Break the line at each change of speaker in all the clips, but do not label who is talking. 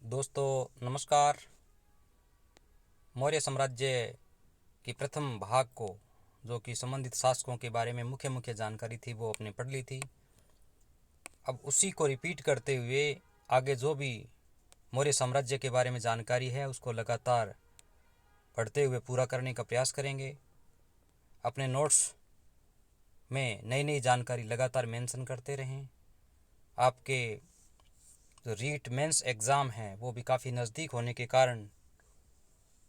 दोस्तों नमस्कार। मौर्य साम्राज्य की प्रथम भाग को, जो कि संबंधित शासकों के बारे में मुख्य मुख्य जानकारी थी, वो अपने पढ़ ली थी। अब उसी को रिपीट करते हुए आगे जो भी मौर्य साम्राज्य के बारे में जानकारी है उसको लगातार पढ़ते हुए पूरा करने का प्रयास करेंगे। अपने नोट्स में नई नई जानकारी लगातार मेंशन करते रहें। आपके जो रीट मेंस एग्ज़ाम है वो भी काफ़ी नज़दीक होने के कारण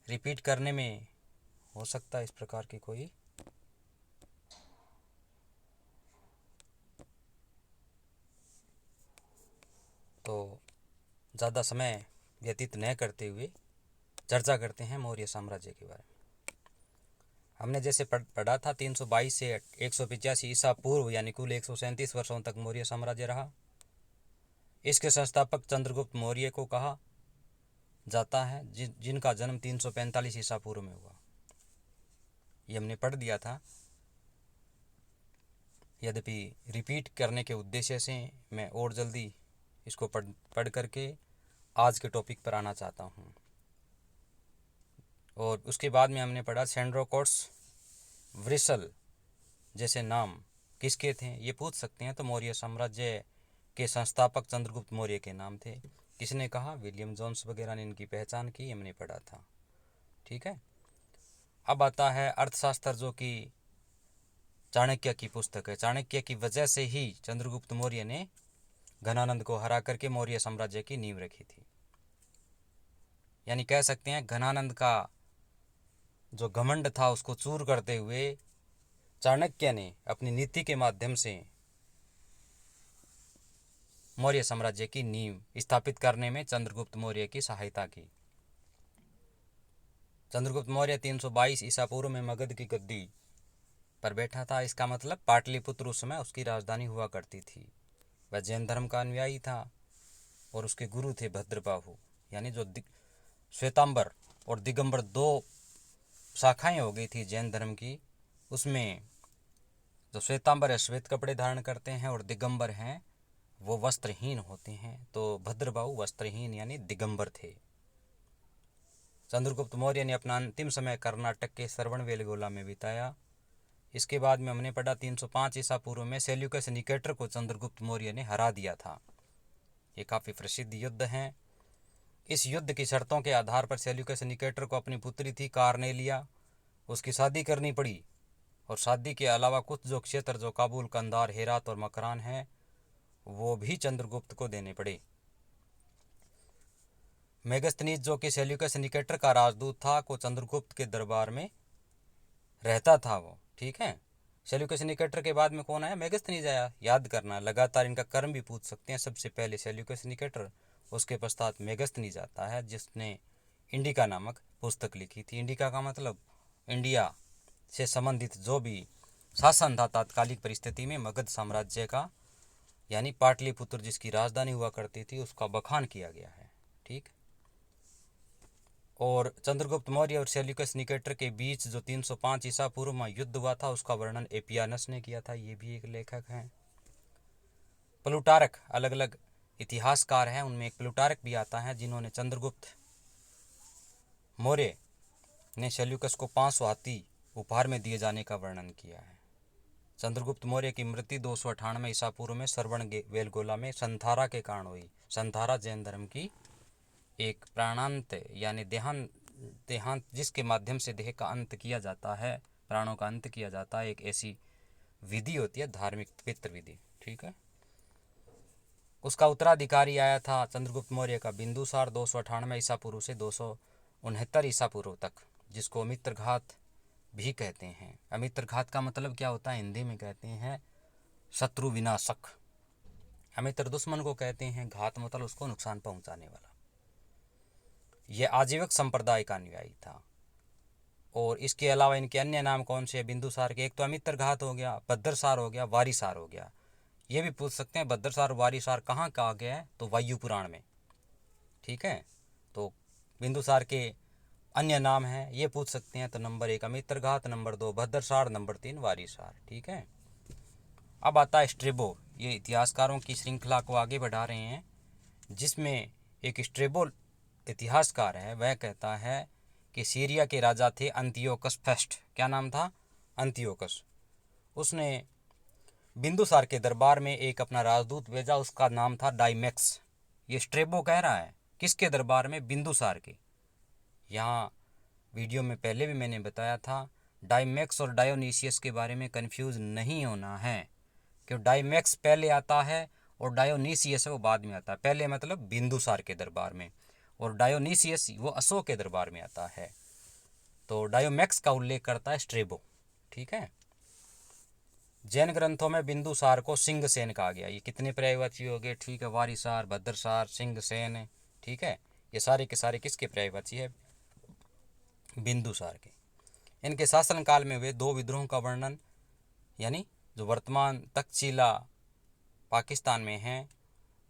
रिपीट करने में हो सकता है इस प्रकार की कोई तो ज़्यादा समय व्यतीत न करते हुए चर्चा करते हैं मौर्य साम्राज्य के बारे में। हमने जैसे पढ़ा था 322 से 185 ईसा पूर्व यानी कुल 137 वर्षों तक मौर्य साम्राज्य रहा। इसके संस्थापक चंद्रगुप्त मौर्य को कहा जाता है, जिनका जन्म 345 ईसा पूर्व में हुआ। ये हमने पढ़ दिया था। यद्यपि रिपीट करने के उद्देश्य से मैं और जल्दी इसको पढ़ करके आज के टॉपिक पर आना चाहता हूँ। और उसके बाद में हमने पढ़ा सेंड्रोकोट्स, व्रिसल जैसे नाम किसके थे, ये पूछ सकते हैं। तो मौर्य साम्राज्य के संस्थापक चंद्रगुप्त मौर्य के नाम थे। किसने कहा? विलियम जोन्स वगैरह ने इनकी पहचान की, हमने पढ़ा था। ठीक है। अब आता है अर्थशास्त्र, जो कि चाणक्य की पुस्तक है। चाणक्य की वजह से ही चंद्रगुप्त मौर्य ने घनानंद को हरा करके मौर्य साम्राज्य की नींव रखी थी। यानी कह सकते हैं घनानंद का जो घमंड था उसको चूर करते हुए चाणक्य ने अपनी नीति के माध्यम से मौर्य साम्राज्य की नींव स्थापित करने में चंद्रगुप्त मौर्य की सहायता की। चंद्रगुप्त मौर्य 322 ईसा पूर्व में मगध की गद्दी पर बैठा था। इसका मतलब पाटलिपुत्र उस समय उसकी राजधानी हुआ करती थी। वह जैन धर्म का अनुयायी था और उसके गुरु थे भद्रबाहु, यानी जो श्वेतांबर और दिगंबर दो शाखाएं हो गई थी जैन धर्म की। उसमें जो श्वेतांबर है श्वेत कपड़े धारण करते हैं और दिगंबर हैं वो वस्त्रहीन होते हैं। तो भद्रबाहु वस्त्रहीन यानी दिगंबर थे। चंद्रगुप्त मौर्य ने अपना अंतिम समय कर्नाटक के श्रवणबेलगोला में बिताया। इसके बाद में हमने पढ़ा 305 ईसा पूर्व में सेल्यूकस निकेटर को चंद्रगुप्त मौर्य ने हरा दिया था। ये काफ़ी प्रसिद्ध युद्ध है। इस युद्ध की शर्तों के आधार पर सेल्यूकस निकेटर को अपनी पुत्री थी कार्नेलिया, उसकी शादी करनी पड़ी। और शादी के अलावा कुछ जो क्षेत्र जो काबुल, कंधार, हेरात और मकरान हैं वो भी चंद्रगुप्त को देने पड़े। मेगस्थनीज, जो कि सेल्यूकस निकेटर का राजदूत था, को चंद्रगुप्त के दरबार में रहता था वो। ठीक है। सेल्यूकस निकेटर के बाद में कौन आया? मेगस्थनीज आया। याद करना, लगातार इनका कर्म भी पूछ सकते हैं। सबसे पहले सेल्यूकस निकेटर, उसके पश्चात मेगस्थनीज आता है, जिसने इंडिका नामक पुस्तक लिखी थी। इंडिका का मतलब इंडिया से संबंधित जो भी शासन था तात्कालिक परिस्थिति में मगध साम्राज्य का, यानी पाटलिपुत्र जिसकी राजधानी हुआ करती थी, उसका बखान किया गया है। ठीक। और चंद्रगुप्त मौर्य और सेल्यूकस निकेटर के बीच जो 305 ईसा पूर्व में युद्ध हुआ था उसका वर्णन एपियानस ने किया था। ये भी एक लेखक हैं। प्लूटारक, अलग अलग इतिहासकार हैं, उनमें एक प्लूटारक भी आता है, जिन्होंने चंद्रगुप्त मौर्य ने सेल्यूकस को 500 हाथी उपहार में दिए जाने का वर्णन किया है। चंद्रगुप्त मौर्य की मृत्यु 298 ईसा पूर्व में श्रवण बेलगोला में संथारा के कारण हुई। संथारा जैन धर्म की एक प्राणांत यानी देहांत जिसके माध्यम से देह का अंत किया जाता है, प्राणों का अंत किया जाता है, एक ऐसी विधि होती है, धार्मिक पितृ विधि। ठीक है। उसका उत्तराधिकारी आया था चंद्रगुप्त मौर्य का बिंदुसार 298 ईसा पूर्व से 269 ईसा पूर्व तक, जिसको अमित्रघात भी कहते हैं। अमित्रघात का मतलब क्या होता है? हिंदी में कहते हैं शत्रु विनाशक। अमित्र दुश्मन को कहते हैं, घात मतलब उसको नुकसान पहुंचाने वाला। यह आजीवक संप्रदाय का अनुयायी था। और इसके अलावा इनके अन्य नाम कौन से? बिंदुसार के एक तो अमित्रघात हो गया, भद्रसार हो गया, वारिसार हो गया। ये भी पूछ सकते हैं भद्रसार वारिसार कहाँ कहा गया है? तो वायु पुराण में। ठीक है। तो बिंदुसार के अन्य नाम हैं, ये पूछ सकते हैं। तो नंबर 1 अमित्रघात, नंबर 2 भद्रसार, नंबर 3 वारिसार। ठीक है। अब आता है स्ट्रेबो। ये इतिहासकारों की श्रृंखला को आगे बढ़ा रहे हैं, जिसमें एक स्ट्रेबो इतिहासकार है वह कहता है कि सीरिया के राजा थे अंतियोकस फेस्ट। क्या नाम था? अंतियोकस। उसने बिंदुसार के दरबार में एक अपना राजदूत भेजा, उसका नाम था डाइमेक्स। ये स्ट्रेबो कह रहा है किसके दरबार में? बिंदुसार के। यहाँ वीडियो में पहले भी मैंने बताया था, डाइमेक्स और डायोनीसियस के बारे में कंफ्यूज नहीं होना है, क्यों डाइमेक्स पहले आता है और डायोनीसियस है वो बाद में आता है। पहले मतलब बिंदुसार के दरबार में, और डायोनीसियस वो अशोक के दरबार में आता है। तो डायोमेक्स का उल्लेख करता है स्ट्रेबो। ठीक है। जैन ग्रंथों में बिंदुसार को सिंह सेन कहा गया। ये कितने पर्यायवाची हो गए? ठीक है, वारिसार, भद्रसार, सिंह सेन। ठीक है, ये सारे के सारे किसके पर्यायवाची है? बिंदुसार के। इनके शासनकाल में हुए दो विद्रोहों का वर्णन, यानी जो वर्तमान तक्षशिला पाकिस्तान में है,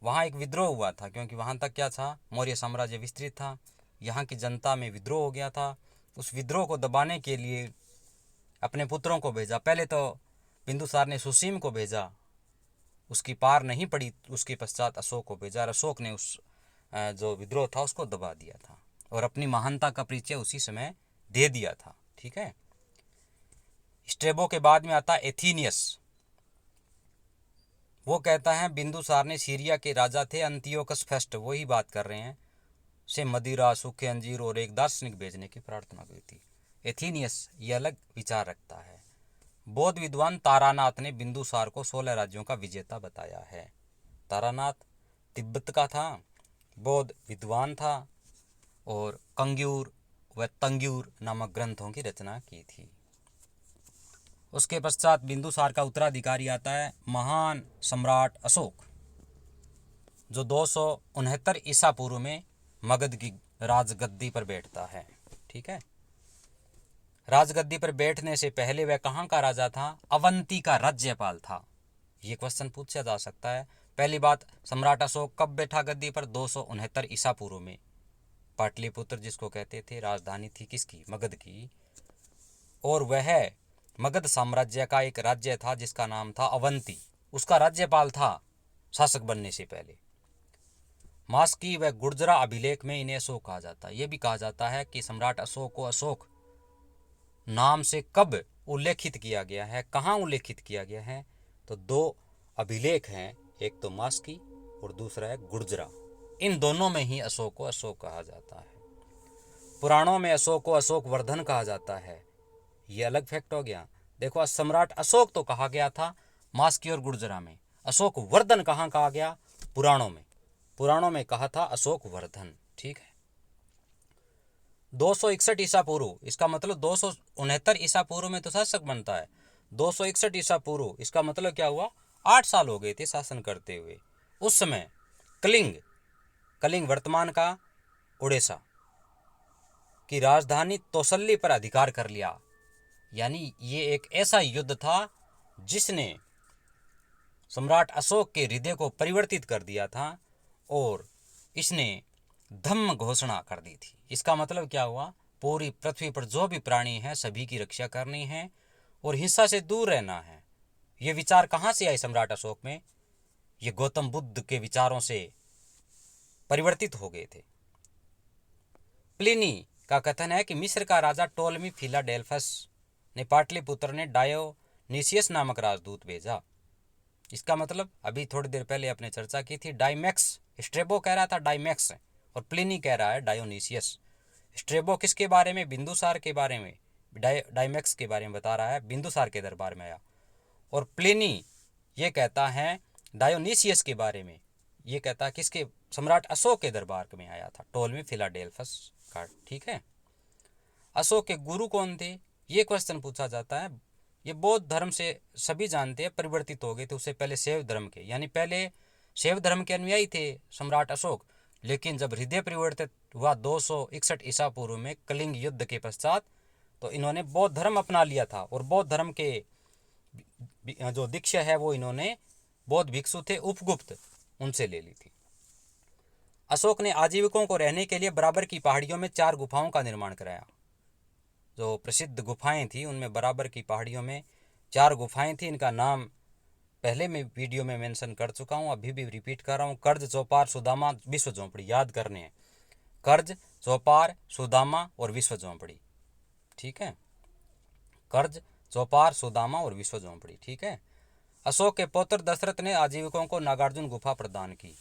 वहाँ एक विद्रोह हुआ था, क्योंकि वहाँ तक क्या था? मौर्य साम्राज्य विस्तृत था। यहाँ की जनता में विद्रोह हो गया था। उस विद्रोह को दबाने के लिए अपने पुत्रों को भेजा। पहले तो बिंदुसार ने सुसीम को भेजा, उसकी पार नहीं पड़ी। उसके पश्चात अशोक को भेजा, और अशोक ने उस जो विद्रोह था उसको दबा दिया था और अपनी महानता का परिचय उसी समय दे दिया था। ठीक है। स्ट्रेबो के बाद में आता एथीनियस। वो कहता है बिंदुसार ने सीरिया के राजा थे अंतियोकस फेस्ट, वही बात कर रहे हैं, से मदिरा, सूखे अंजीर और एक दार्शनिक भेजने की प्रार्थना की थी। एथीनियस ये अलग विचार रखता है। बौद्ध विद्वान तारानाथ ने बिंदुसार को 16 राज्यों का विजेता बताया है। तारानाथ तिब्बत का था, बौद्ध विद्वान था, और कंग्यूर व तंग्यूर नामक ग्रंथों की रचना की थी। उसके पश्चात बिंदुसार का उत्तराधिकारी आता है महान सम्राट अशोक, जो 269 ईसा पूर्व में मगध की राजगद्दी पर बैठता है। ठीक है। राजगद्दी पर बैठने से पहले वह कहाँ का राजा था? अवंती का राज्यपाल था। ये क्वेश्चन पूछा जा सकता है। पहली बात, सम्राट अशोक कब बैठा गद्दी पर? 269 ईसा पूर्व में। पाटलिपुत्र जिसको कहते थे, राजधानी थी किसकी? मगध की। और वह मगध साम्राज्य का एक राज्य था जिसका नाम था अवंती। उसका राज्यपाल था शासक बनने से पहले। मास्की व गुर्जरा अभिलेख में इन्हें अशोक कहा जाता है। यह भी कहा जाता है कि सम्राट अशोक को अशोक नाम से कब उल्लेखित किया गया है, कहाँ उल्लेखित किया गया है? तो दो अभिलेख हैं, एक तो मास्की और दूसरा है गुर्जरा। इन दोनों में ही अशोक को अशोक कहा जाता है। पुराणों में अशोक को अशोक वर्धन कहा जाता है। ये अलग फैक्ट हो गया। देखो, सम्राट अशोक तो कहा गया था मास्की और गुर्जरा में, अशोक वर्धन कहाँ कहा गया? पुराणों में। पुराणों में कहा था अशोक वर्धन। ठीक है। 261 ईसा पूर्व, इसका मतलब 269 ईसा पूर्व में तो शासक बनता है। 261 ईसा पूर्व, इसका मतलब क्या हुआ? 8 साल हो गए थे शासन करते हुए। उस समय कलिंग वर्तमान का उड़ीसा की राजधानी तोसल्ली पर अधिकार कर लिया। यानी ये एक ऐसा युद्ध था जिसने सम्राट अशोक के हृदय को परिवर्तित कर दिया था, और इसने धम्म घोषणा कर दी थी। इसका मतलब क्या हुआ? पूरी पृथ्वी पर जो भी प्राणी हैं सभी की रक्षा करनी है और हिंसा से दूर रहना है। ये विचार कहाँ से आए सम्राट अशोक में? ये गौतम बुद्ध के विचारों से परिवर्तित हो गए थे। प्लिनी का कथन है कि मिस्र का राजा टोलमी फिलाडेल्फस ने पाटलिपुत्र ने डायोनीसियस नामक राजदूत भेजा। इसका मतलब अभी थोड़ी देर पहले आपने चर्चा की थी, डाइमेक्स। स्ट्रेबो कह रहा था डाइमेक्स, और प्लिनी कह रहा है डायोनीसियस। स्ट्रेबो किसके बारे में? बिंदुसार के बारे में। डाइमेक्स के बारे में बता रहा है, बिंदुसार के दरबार में आया। और प्लिनी ये कहता है डायोनीसियस के बारे में, ये कहता है किसके? सम्राट अशोक के दरबार में आया था, टोलमी फिलाडेल्फस का। ठीक है। अशोक के गुरु कौन थे? ये क्वेश्चन पूछा जाता है। ये बौद्ध धर्म से सभी जानते हैं परिवर्तित हो गए थे, उससे पहले शैव धर्म के, यानी पहले शैव धर्म के अनुयायी थे सम्राट अशोक। लेकिन जब हृदय परिवर्तित हुआ 261 ईसा पूर्व में कलिंग युद्ध के पश्चात, तो इन्होंने बौद्ध धर्म अपना लिया था, और बौद्ध धर्म के जो दीक्षा है वो इन्होंने, बौद्ध भिक्षु थे उपगुप्त, उनसे ले ली थी। अशोक ने आजीविकों को रहने के लिए बराबर की पहाड़ियों में 4 गुफाओं का निर्माण कराया। जो प्रसिद्ध गुफाएं थी उनमें बराबर की पहाड़ियों में 4 गुफाएं थी। इनका नाम पहले मैं वीडियो में मेंशन कर चुका हूं, अभी भी रिपीट कर रहा हूं। कर्ज, चौपार, सुदामा, विश्व झोंपड़ी याद करने हैं। कर्ज, चौपार, सुदामा और विश्व झोंपड़ी। ठीक है, कर्ज, चौपार, सुदामा और विश्व झोंपड़ी। ठीक है। अशोक के पुत्र दशरथ ने आजीविकों को नागार्जुन गुफा प्रदान की।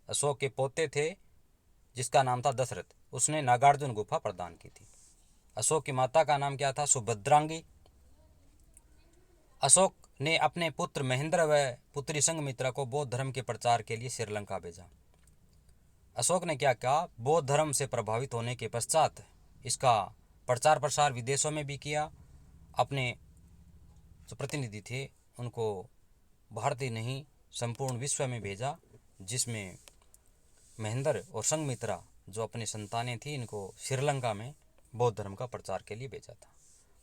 अशोक के पोते थे जिसका नाम था दशरथ, उसने नागार्जुन गुफा प्रदान की थी। अशोक की माता का नाम क्या था? सुभद्रांगी। अशोक ने अपने पुत्र महेंद्र व पुत्री संघमित्रा को बौद्ध धर्म के प्रचार के लिए श्रीलंका भेजा। अशोक ने क्या किया? बौद्ध धर्म से प्रभावित होने के पश्चात इसका प्रचार प्रसार विदेशों में भी किया। अपने जो प्रतिनिधि थे उनको भारत ही नहीं संपूर्ण विश्व में भेजा, जिसमें महेंद्र और संघमित्रा जो अपनी संतानें थी इनको श्रीलंका में बौद्ध धर्म का प्रचार के लिए भेजा था।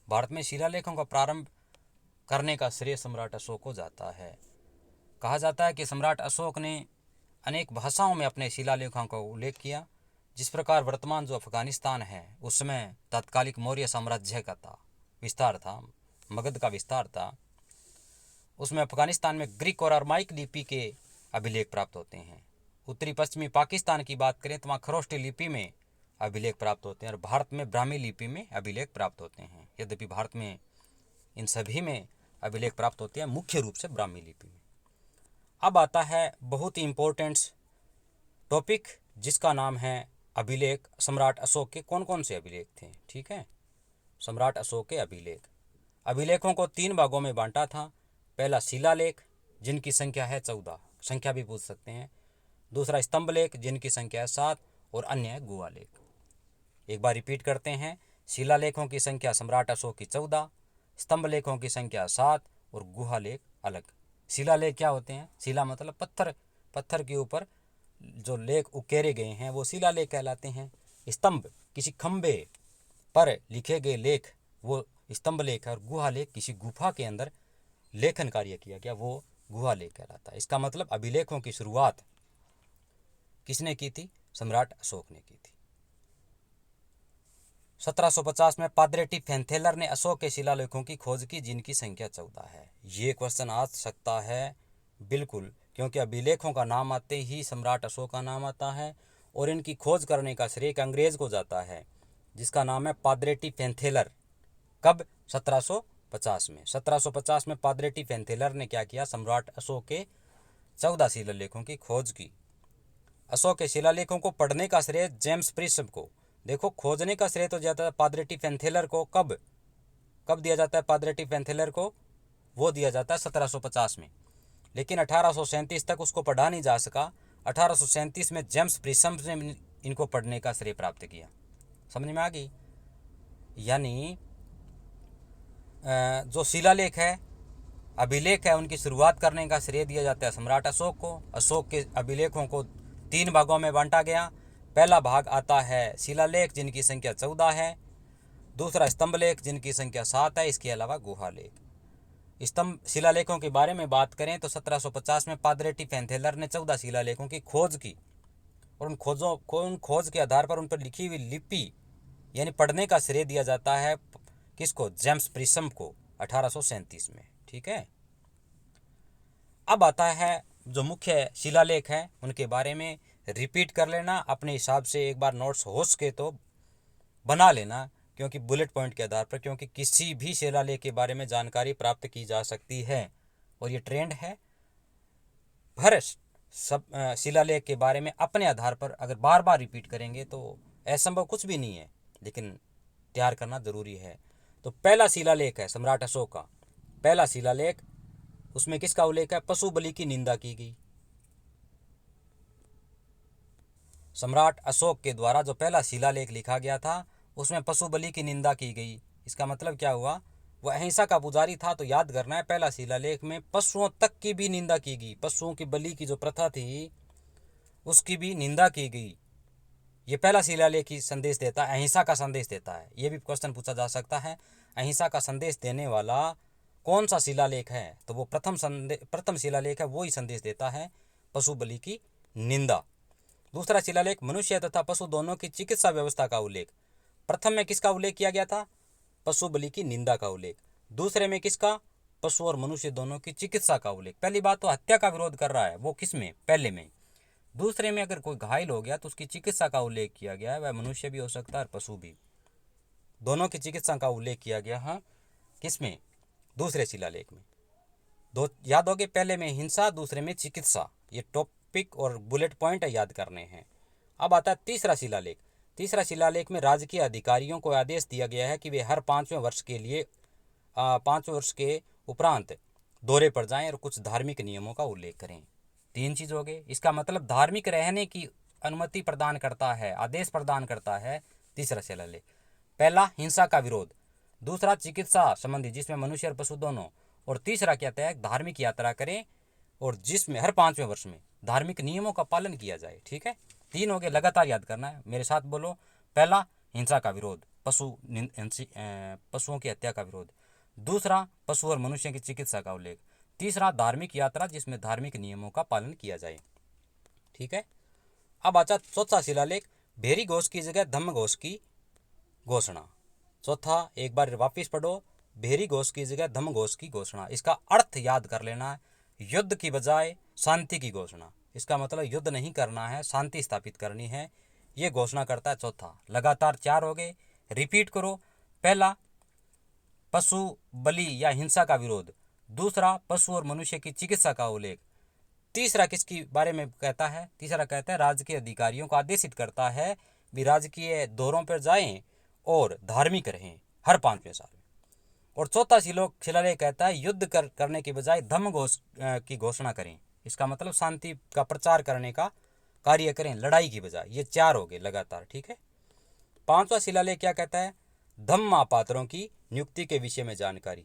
भारत में शिलालेखों का प्रारंभ करने का श्रेय सम्राट अशोक को जाता है। कहा जाता है कि सम्राट अशोक ने अनेक भाषाओं में अपने शिलालेखों का उल्लेख किया। जिस प्रकार वर्तमान जो अफगानिस्तान है उसमें तत्कालिक मौर्य साम्राज्य का था विस्तार था, मगध का विस्तार था, उसमें अफगानिस्तान में ग्रीक और अरमाइक लिपि के अभिलेख प्राप्त होते हैं। उत्तरी पश्चिमी पाकिस्तान की बात करें तो वहाँ खरोष्टी लिपि में अभिलेख प्राप्त होते हैं और भारत में ब्राह्मी लिपि में अभिलेख प्राप्त होते हैं। यद्यपि भारत में इन सभी में अभिलेख प्राप्त होते हैं, मुख्य रूप से ब्राह्मी लिपि में। अब आता है बहुत ही इम्पोर्टेंट टॉपिक जिसका नाम है अभिलेख। सम्राट अशोक के कौन कौन से अभिलेख थे? ठीक है, सम्राट अशोक के अभिलेख। अभिलेखों को 3 भागों में बांटा था। पहला शिलालेख जिनकी संख्या है 14, संख्या भी पूछ सकते हैं। दूसरा स्तंभलेख जिनकी संख्या है 7 और अन्य है गुहालेख। एक बार रिपीट करते हैं, शिलालेखों की संख्या सम्राट अशोक की 14, स्तंभलेखों की संख्या 7 और गुहालेख अलग। शिलालेख क्या होते हैं? शिला मतलब पत्थर, पत्थर के ऊपर जो लेख उकेरे गए हैं वो शिलालेख कहलाते हैं। स्तंभ किसी खंबे पर लिखे गए लेख वो स्तंभलेख है, और गुहालेख किसी गुफा के अंदर लेखन कार्य किया गया वो गुहालेख कहलाता है। इसका मतलब अभिलेखों की शुरुआत किसने की थी? सम्राट अशोक ने की थी। 1750 में पादरेटी फेंथेलर ने अशोक के शिलालेखों की खोज की जिनकी संख्या 14 है। ये क्वेश्चन आ सकता है बिल्कुल, क्योंकि अभिलेखों का नाम आते ही सम्राट अशोक का नाम आता है और इनकी खोज करने का श्रेय एक अंग्रेज को जाता है जिसका नाम है पादरेटी फेंथेलर। कब? 1750 में। 1750 में पादरेटी फेंथेलर ने क्या किया? सम्राट अशोक के 14 शिलालेखों की खोज की। अशोक के शिलालेखों को पढ़ने का श्रेय जेम्स प्रिस्म को। देखो, खोजने का श्रेय तो जाता है पादरेटी फेंथेलर को। कब कब दिया जाता है पादरेटी फेंथेलर को? वो दिया जाता है 1750 में, लेकिन 1837 तक उसको पढ़ा नहीं जा सका। 1837 में जेम्स प्रिस्म ने इनको पढ़ने का श्रेय प्राप्त किया। समझ में आ गई? यानी जो शिलालेख है, अभिलेख है, उनकी शुरुआत करने का श्रेय दिया जाता है सम्राट अशोक को। अशोक के अभिलेखों को 3 भागों में बांटा गया। पहला भाग आता है शिलालेख जिनकी संख्या 14 है, दूसरा स्तंभलेख जिनकी संख्या 7 है, इसके अलावा गुहालेख। स्तंभ शिलालेखों के बारे में बात करें तो 1750 में पादरेटी फेंथेलर ने 14 शिलालेखों की खोज की और उन खोज के आधार पर उन पर लिखी हुई लिपि यानी पढ़ने का श्रेय दिया जाता है किसको? जेम्स प्रिस्म को 1837 में। ठीक है, अब आता है जो मुख्य शिलालेख हैं उनके बारे में रिपीट कर लेना अपने हिसाब से। एक बार नोट्स हो सके तो बना लेना, क्योंकि बुलेट पॉइंट के आधार पर, क्योंकि किसी भी शिलालेख के बारे में जानकारी प्राप्त की जा सकती है और ये ट्रेंड है। हर सब शिलालेख के बारे में अपने आधार पर अगर बार बार रिपीट करेंगे तो असंभव कुछ भी नहीं है, लेकिन तैयार करना ज़रूरी है। तो पहला शिलालेख है सम्राट अशोक का। पहला शिलालेख, उसमें किसका उल्लेख है? पशु बलि की निंदा की गई। सम्राट अशोक के द्वारा जो पहला शिलालेख लिखा गया था उसमें पशु बलि की निंदा की गई। इसका मतलब क्या हुआ? वह अहिंसा का पुजारी था, तो याद करना है पहला शिलालेख में पशुओं तक की भी निंदा की गई। पशुओं की बलि की जो प्रथा थी उसकी भी निंदा की गई। ये पहला शिलालेख ही संदेश देता है, अहिंसा का संदेश देता है। ये भी क्वेश्चन पूछा जा सकता है, अहिंसा का संदेश देने वाला कौन सा शिलालेख है? तो वो प्रथम शिलालेख है, वो ही संदेश देता है पशु बलि की निंदा। दूसरा शिलालेख मनुष्य तथा पशु दोनों की चिकित्सा व्यवस्था का उल्लेख। प्रथम में किसका उल्लेख किया गया था? पशु बलि की निंदा का उल्लेख। दूसरे में किसका? पशु और मनुष्य दोनों की चिकित्सा का उल्लेख। पहली बात तो हत्या का विरोध कर रहा है, वो किस में? पहले में। दूसरे में अगर कोई घायल हो गया तो उसकी चिकित्सा का उल्लेख किया गया है, वह मनुष्य भी हो सकता है और पशु भी, दोनों की चिकित्सा का उल्लेख किया गया है। किसमें? दूसरे शिलालेख में। दो याद होगे, पहले में हिंसा, दूसरे में चिकित्सा। ये टॉपिक और बुलेट पॉइंट याद करने हैं। अब आता है तीसरा शिलालेख। तीसरा शिलालेख में राजकीय अधिकारियों को आदेश दिया गया है कि वे हर 5वें वर्ष के लिए 5वें वर्ष के उपरांत दौरे पर जाएं और कुछ धार्मिक नियमों का उल्लेख करें। 3 चीज़ हो गए। इसका मतलब धार्मिक रहने की अनुमति प्रदान करता है, आदेश प्रदान करता है तीसरा शिलालेख। पहला, हिंसा का विरोध। दूसरा, चिकित्सा संबंधी जिसमें मनुष्य और पशु दोनों। और तीसरा कहता है धार्मिक यात्रा करें और जिसमें हर 5वें वर्ष में धार्मिक नियमों का पालन किया जाए। ठीक है, 3 हो गए, लगातार याद करना है, मेरे साथ बोलो। पहला, हिंसा का विरोध, पशुओं की हत्या का विरोध। दूसरा, पशु और मनुष्य की चिकित्सा का उल्लेख। तीसरा, धार्मिक यात्रा जिसमें धार्मिक नियमों का पालन किया जाए। ठीक है, अब आता चौथा शिलालेख, भेरी घोष की जगह धम्म घोष की घोषणा। चौथा, एक बार वापिस पढ़ो, भेरी घोष की जगह धम्म घोष की घोषणा। इसका अर्थ याद कर लेना है, युद्ध की बजाय शांति की घोषणा। इसका मतलब युद्ध नहीं करना है, शांति स्थापित करनी है, ये घोषणा करता है चौथा। लगातार 4 हो गए, रिपीट करो। पहला, पशु बलि या हिंसा का विरोध। दूसरा, पशु और मनुष्य की चिकित्सा का उल्लेख। तीसरा किसके बारे में कहता है? तीसरा कहता है राजकीय अधिकारियों को आदेशित करता है भी राजकीय दौरों पर जाएं और धार्मिक रहें हर 5वें साल में। और चौथा शिलालेख कहता है युद्ध करने के बजाय धम्म घोष की घोषणा करें। इसका मतलब शांति का प्रचार करने का कार्य करें, लड़ाई की बजाय। ये 4 हो गए लगातार। ठीक है, 5वां शिलालेख क्या कहता है? धम्म महापात्रों की नियुक्ति के विषय में जानकारी।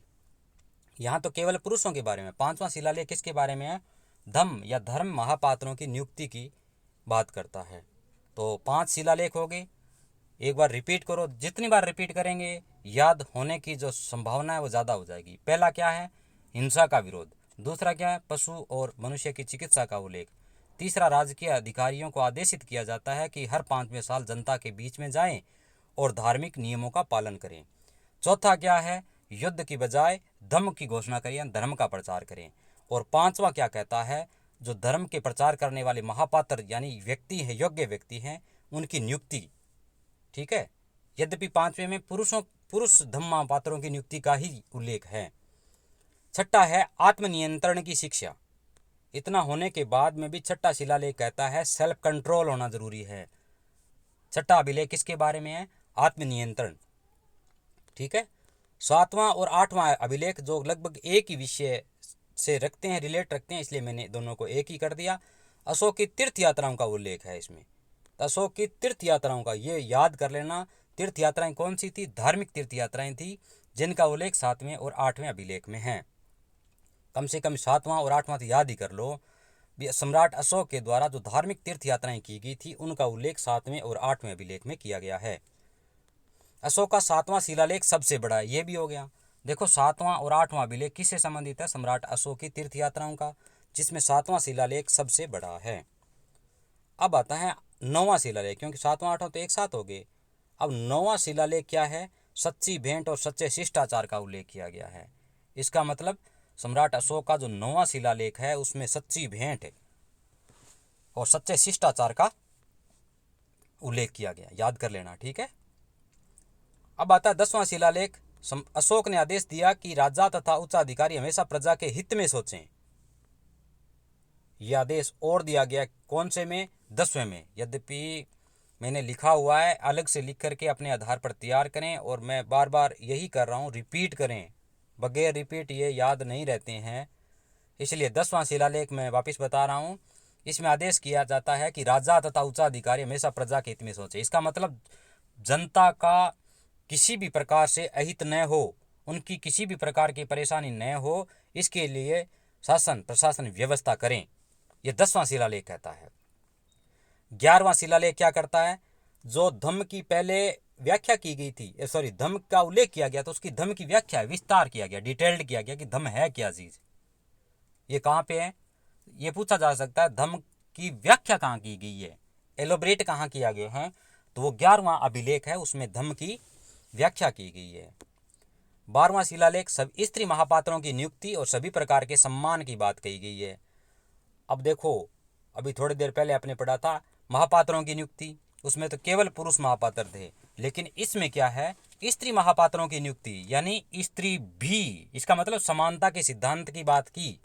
यहाँ तो केवल पुरुषों के बारे में। 5वां शिलालेख किसके बारे में है? धम्म या धर्म महापात्रों की नियुक्ति की बात करता है। तो 5 शिलालेख हो गए, एक बार रिपीट करो। जितनी बार रिपीट करेंगे याद होने की जो संभावना है वो ज़्यादा हो जाएगी। पहला क्या है? हिंसा का विरोध। दूसरा क्या है? पशु और मनुष्य की चिकित्सा का उल्लेख। तीसरा, राजकीय अधिकारियों को आदेशित किया जाता है कि हर 5वें साल जनता के बीच में जाएं और धार्मिक नियमों का पालन करें। चौथा क्या है? युद्ध की बजाय धम्म की घोषणा करें, धर्म का प्रचार करें। और 5वां क्या कहता है? जो धर्म के प्रचार करने वाले महापात्र यानी व्यक्ति हैं, योग्य व्यक्ति हैं, उनकी नियुक्ति। ठीक है, यद्यपि 5वें में पुरुष धम्म पात्रों की नियुक्ति का ही उल्लेख है। छठा है आत्मनियंत्रण की शिक्षा। इतना होने के बाद में भी छठा शिलालेख कहता है सेल्फ कंट्रोल होना जरूरी है। छठा अभिलेख किसके बारे में है? आत्मनियंत्रण। ठीक है, 7वां और 8वां अभिलेख जो लगभग एक ही विषय से रखते हैं, रिलेट रखते हैं, इसलिए मैंने दोनों को एक ही कर दिया। अशोक की तीर्थ यात्राओं का उल्लेख है इसमें। अशोक की तीर्थ यात्राओं का ये याद कर लेना। तीर्थ यात्राएं कौन सी थी? धार्मिक तीर्थ यात्राएं थी, जिनका उल्लेख 7वें और 8वें अभिलेख में है। कम से कम 7वां और 8वां तो याद ही कर लो। सम्राट अशोक के द्वारा जो धार्मिक तीर्थ यात्राएं की गई थी उनका उल्लेख 7वें और 8वें अभिलेख में किया गया है। अशोक का 7वां शिलालेख सबसे बड़ा है, ये भी हो गया। देखो 7वां और 8वां अभिलेख किससे संबंधित है? सम्राट अशोक की तीर्थ यात्राओं का, जिसमें 7वां शिलालेख सबसे बड़ा है। अब आता है 9वां शिलालेख, क्योंकि 7वां 8वां तो एक साथ हो गए। अब 9वां शिलालेख क्या है? सच्ची भेंट और सच्चे शिष्टाचार का उल्लेख किया गया है। इसका मतलब सम्राट अशोक का जो 9वां शिलालेख है उसमें सच्ची भेंट और सच्चे शिष्टाचार का उल्लेख किया गया, याद कर लेना। ठीक है, अब आता है 10वां शिलालेख। अशोक ने आदेश दिया कि राजा तथा उच्च अधिकारी हमेशा प्रजा के हित में सोचें। यह आदेश और दिया गया कौन से में? 10वें में। यद्यपि मैंने लिखा हुआ है, अलग से लिख करके अपने आधार पर तैयार करें, और मैं बार बार यही कर रहा हूँ, रिपीट करें। बगैर रिपीट ये याद नहीं रहते हैं, इसलिए 10वां शिलालेख मैं वापस बता रहा हूँ। इसमें आदेश किया जाता है कि राजा तथा उच्चाधिकारी हमेशा प्रजा के हित में सोचे। इसका मतलब जनता का किसी भी प्रकार से अहित न हो, उनकी किसी भी प्रकार की परेशानी न हो, इसके लिए शासन प्रशासन व्यवस्था करें, ये 10वां शिलालेख कहता है। 11वां शिलालेख क्या करता है? जो धम्म की पहले व्याख्या की गई थी, धम्म का उल्लेख किया गया तो उसकी धम्म की व्याख्या विस्तार किया गया, डिटेल्ड किया गया कि धम्म है क्या चीज। ये कहाँ पे है? ये पूछा जा सकता है, धम्म की व्याख्या कहाँ की गई है, एलोबरेट कहाँ किया गया है? तो वो 11वां अभिलेख है, उसमें धम्म की व्याख्या की गई है। 12वां शिलालेख सब स्त्री महापात्रों की नियुक्ति और सभी प्रकार के सम्मान की बात कही गई है। अब देखो, अभी थोड़ी देर पहले आपने पढ़ा था महापात्रों की नियुक्ति, उसमें तो केवल पुरुष महापात्र थे, लेकिन इसमें क्या है, स्त्री महापात्रों की नियुक्ति, यानी स्त्री भी, इसका मतलब समानता के सिद्धांत की बात की।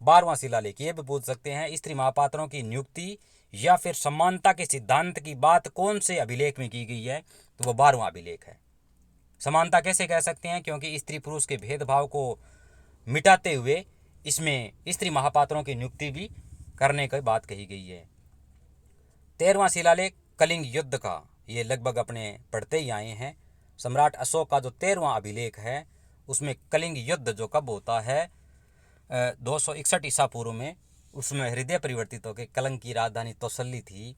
12वां शिलालेख, ये भी पूछ सकते हैं स्त्री महापात्रों की नियुक्ति या फिर समानता के सिद्धांत की बात कौन से अभिलेख में की गई है, तो वो 12वां अभिलेख है। समानता कैसे कह सकते हैं, क्योंकि स्त्री पुरुष के भेदभाव को मिटाते हुए इसमें स्त्री महापात्रों की नियुक्ति भी करने की बात कही गई है। 13वां शिलालेख कलिंग युद्ध का, ये लगभग अपने पढ़ते ही आए हैं। सम्राट अशोक का जो 13वां अभिलेख है उसमें कलिंग युद्ध जो कब होता है 261 ईसा पूर्व में, उसमें हृदय परिवर्तित होकर कलिंग की राजधानी तौसली थी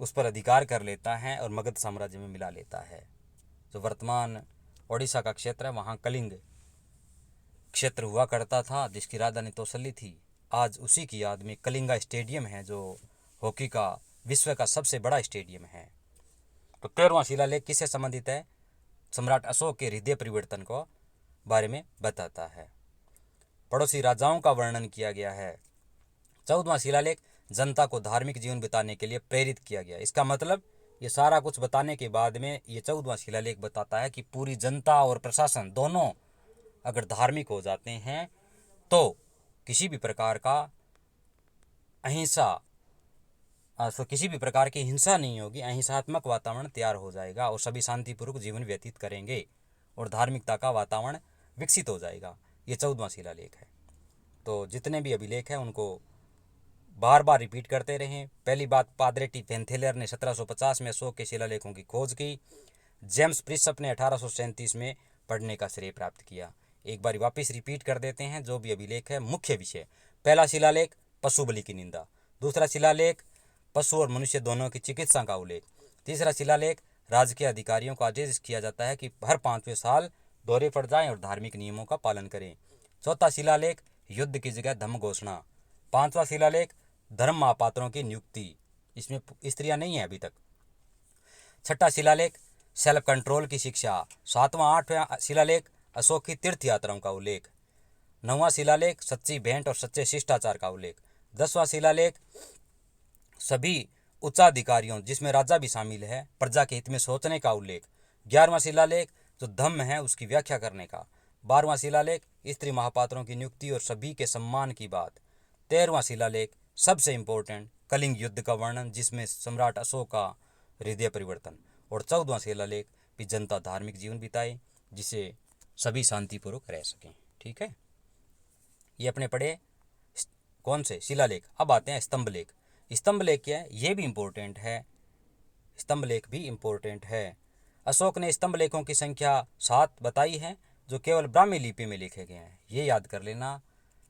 उस पर अधिकार कर लेता है और मगध साम्राज्य में मिला लेता है। जो वर्तमान ओडिशा का क्षेत्र है वहाँ कलिंग क्षेत्र हुआ करता था जिसकी राजधानी तौसली थी। आज उसी की याद में कलिंगा स्टेडियम है जो हॉकी का विश्व का सबसे बड़ा स्टेडियम है। तो 13वां शिलालेख किससे संबंधित है, सम्राट अशोक के हृदय परिवर्तन को बारे में बताता है। पड़ोसी राजाओं का वर्णन किया गया है। 14वां शिलालेख जनता को धार्मिक जीवन बिताने के लिए प्रेरित किया गया। इसका मतलब ये सारा कुछ बताने के बाद में ये 14वां शिलालेख बताता है कि पूरी जनता और प्रशासन दोनों अगर धार्मिक हो जाते हैं तो किसी भी प्रकार का किसी भी प्रकार की हिंसा नहीं होगी, अहिंसात्मक वातावरण तैयार हो जाएगा और सभी शांतिपूर्वक जीवन व्यतीत करेंगे और धार्मिकता का वातावरण विकसित हो जाएगा। ये 14वां शिलालेख है। तो जितने भी अभिलेख हैं उनको बार बार रिपीट करते रहें। पहली बात, पादरे टी पेंथेलर ने 1750 में अशोक के शिलालेखों की खोज की। जेम्स प्रिसप ने 1837 में पढ़ने का श्रेय प्राप्त किया। एक बार वापस रिपीट कर देते हैं जो भी अभिलेख है। मुख्य विषय, पहला शिलालेख पशु बलि की निंदा, दूसरा शिलालेख पशु और मनुष्य दोनों की चिकित्सा का उल्लेख, तीसरा शिलालेख राजकीय अधिकारियों को आदेश किया जाता है कि हर 5वें साल दौरे पर जाएं और धार्मिक नियमों का पालन करें। चौथा शिलालेख युद्ध की जगह धम्म घोषणा। 5वां शिलालेख धर्म महापात्रों की नियुक्ति, इसमें स्त्रियां नहीं है अभी तक। छठा शिलालेख सेल्फ कंट्रोल की शिक्षा। 7वां 8वां शिलालेख अशोक की तीर्थ यात्राओं का उल्लेख। 9वां शिलालेख सच्ची भेंट और सच्चे शिष्टाचार का उल्लेख। 10वां शिलालेख सभी उच्चाधिकारियों जिसमें राजा भी शामिल है प्रजा के हित में सोचने का उल्लेख। 11वां शिलालेख जो धम्म है उसकी व्याख्या करने का। 12वां शिलालेख स्त्री महापात्रों की नियुक्ति और सभी के सम्मान की बात। 13वां शिलालेख सबसे इम्पोर्टेंट कलिंग युद्ध का वर्णन जिसमें सम्राट अशोक का हृदय परिवर्तन। और 14वां शिलालेख भी जनता धार्मिक जीवन बिताए जिसे सभी शांतिपूर्वक रह सकें। ठीक है, ये अपने पढ़े कौन से शिलालेख। अब आते हैं स्तंभ लेख। स्तंभ लेख क्या है, ये भी इम्पोर्टेंट है। स्तंभ लेख भी इम्पोर्टेंट है। अशोक ने स्तंभ लेखों की संख्या 7 बताई है जो केवल ब्राह्मी लिपि में लिखे गए हैं। ये याद कर लेना,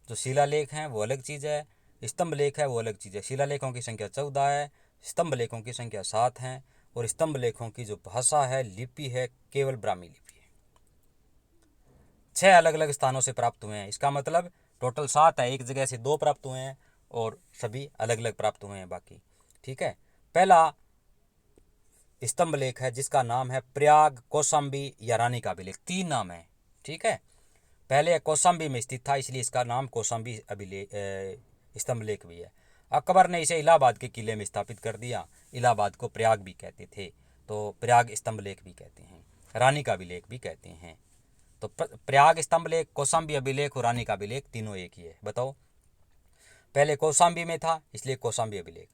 जो शिलालेख हैं वो अलग चीज़ है, स्तंभ लेख है वो अलग चीज़ है। शिलालेखों की संख्या 14 है, स्तंभ लेखों की संख्या 7 है और स्तंभ लेखों की जो भाषा है, लिपि है, केवल ब्राह्मी लिपि है। 6 अलग अलग स्थानों से प्राप्त हुए हैं। इसका मतलब टोटल 7 है, एक जगह से 2 प्राप्त हुए हैं और सभी अलग अलग प्राप्त हुए हैं बाकी। ठीक है, पहला स्तंभ लेख है जिसका नाम है प्रयाग, कौशाम्बी या रानी का अभिलेख। 3 नाम है। ठीक है, पहले कौशाम्बी में स्थित था इसलिए इसका नाम कौशाम्बी अभिलेख स्तंभ लेख भी है। अकबर ने इसे इलाहाबाद के किले में स्थापित कर दिया। इलाहाबाद को प्रयाग भी कहते थे तो प्रयाग स्तंभ लेख भी कहते हैं, रानी का अभिलेख भी कहते हैं। तो प्रयाग स्तंभ लेख, कौशाम्बी अभिलेख और रानी का अभिलेख तीनों एक ही है। बताओ, पहले कौशाम्बी में था इसलिए कौशाम्बी अभिलेख,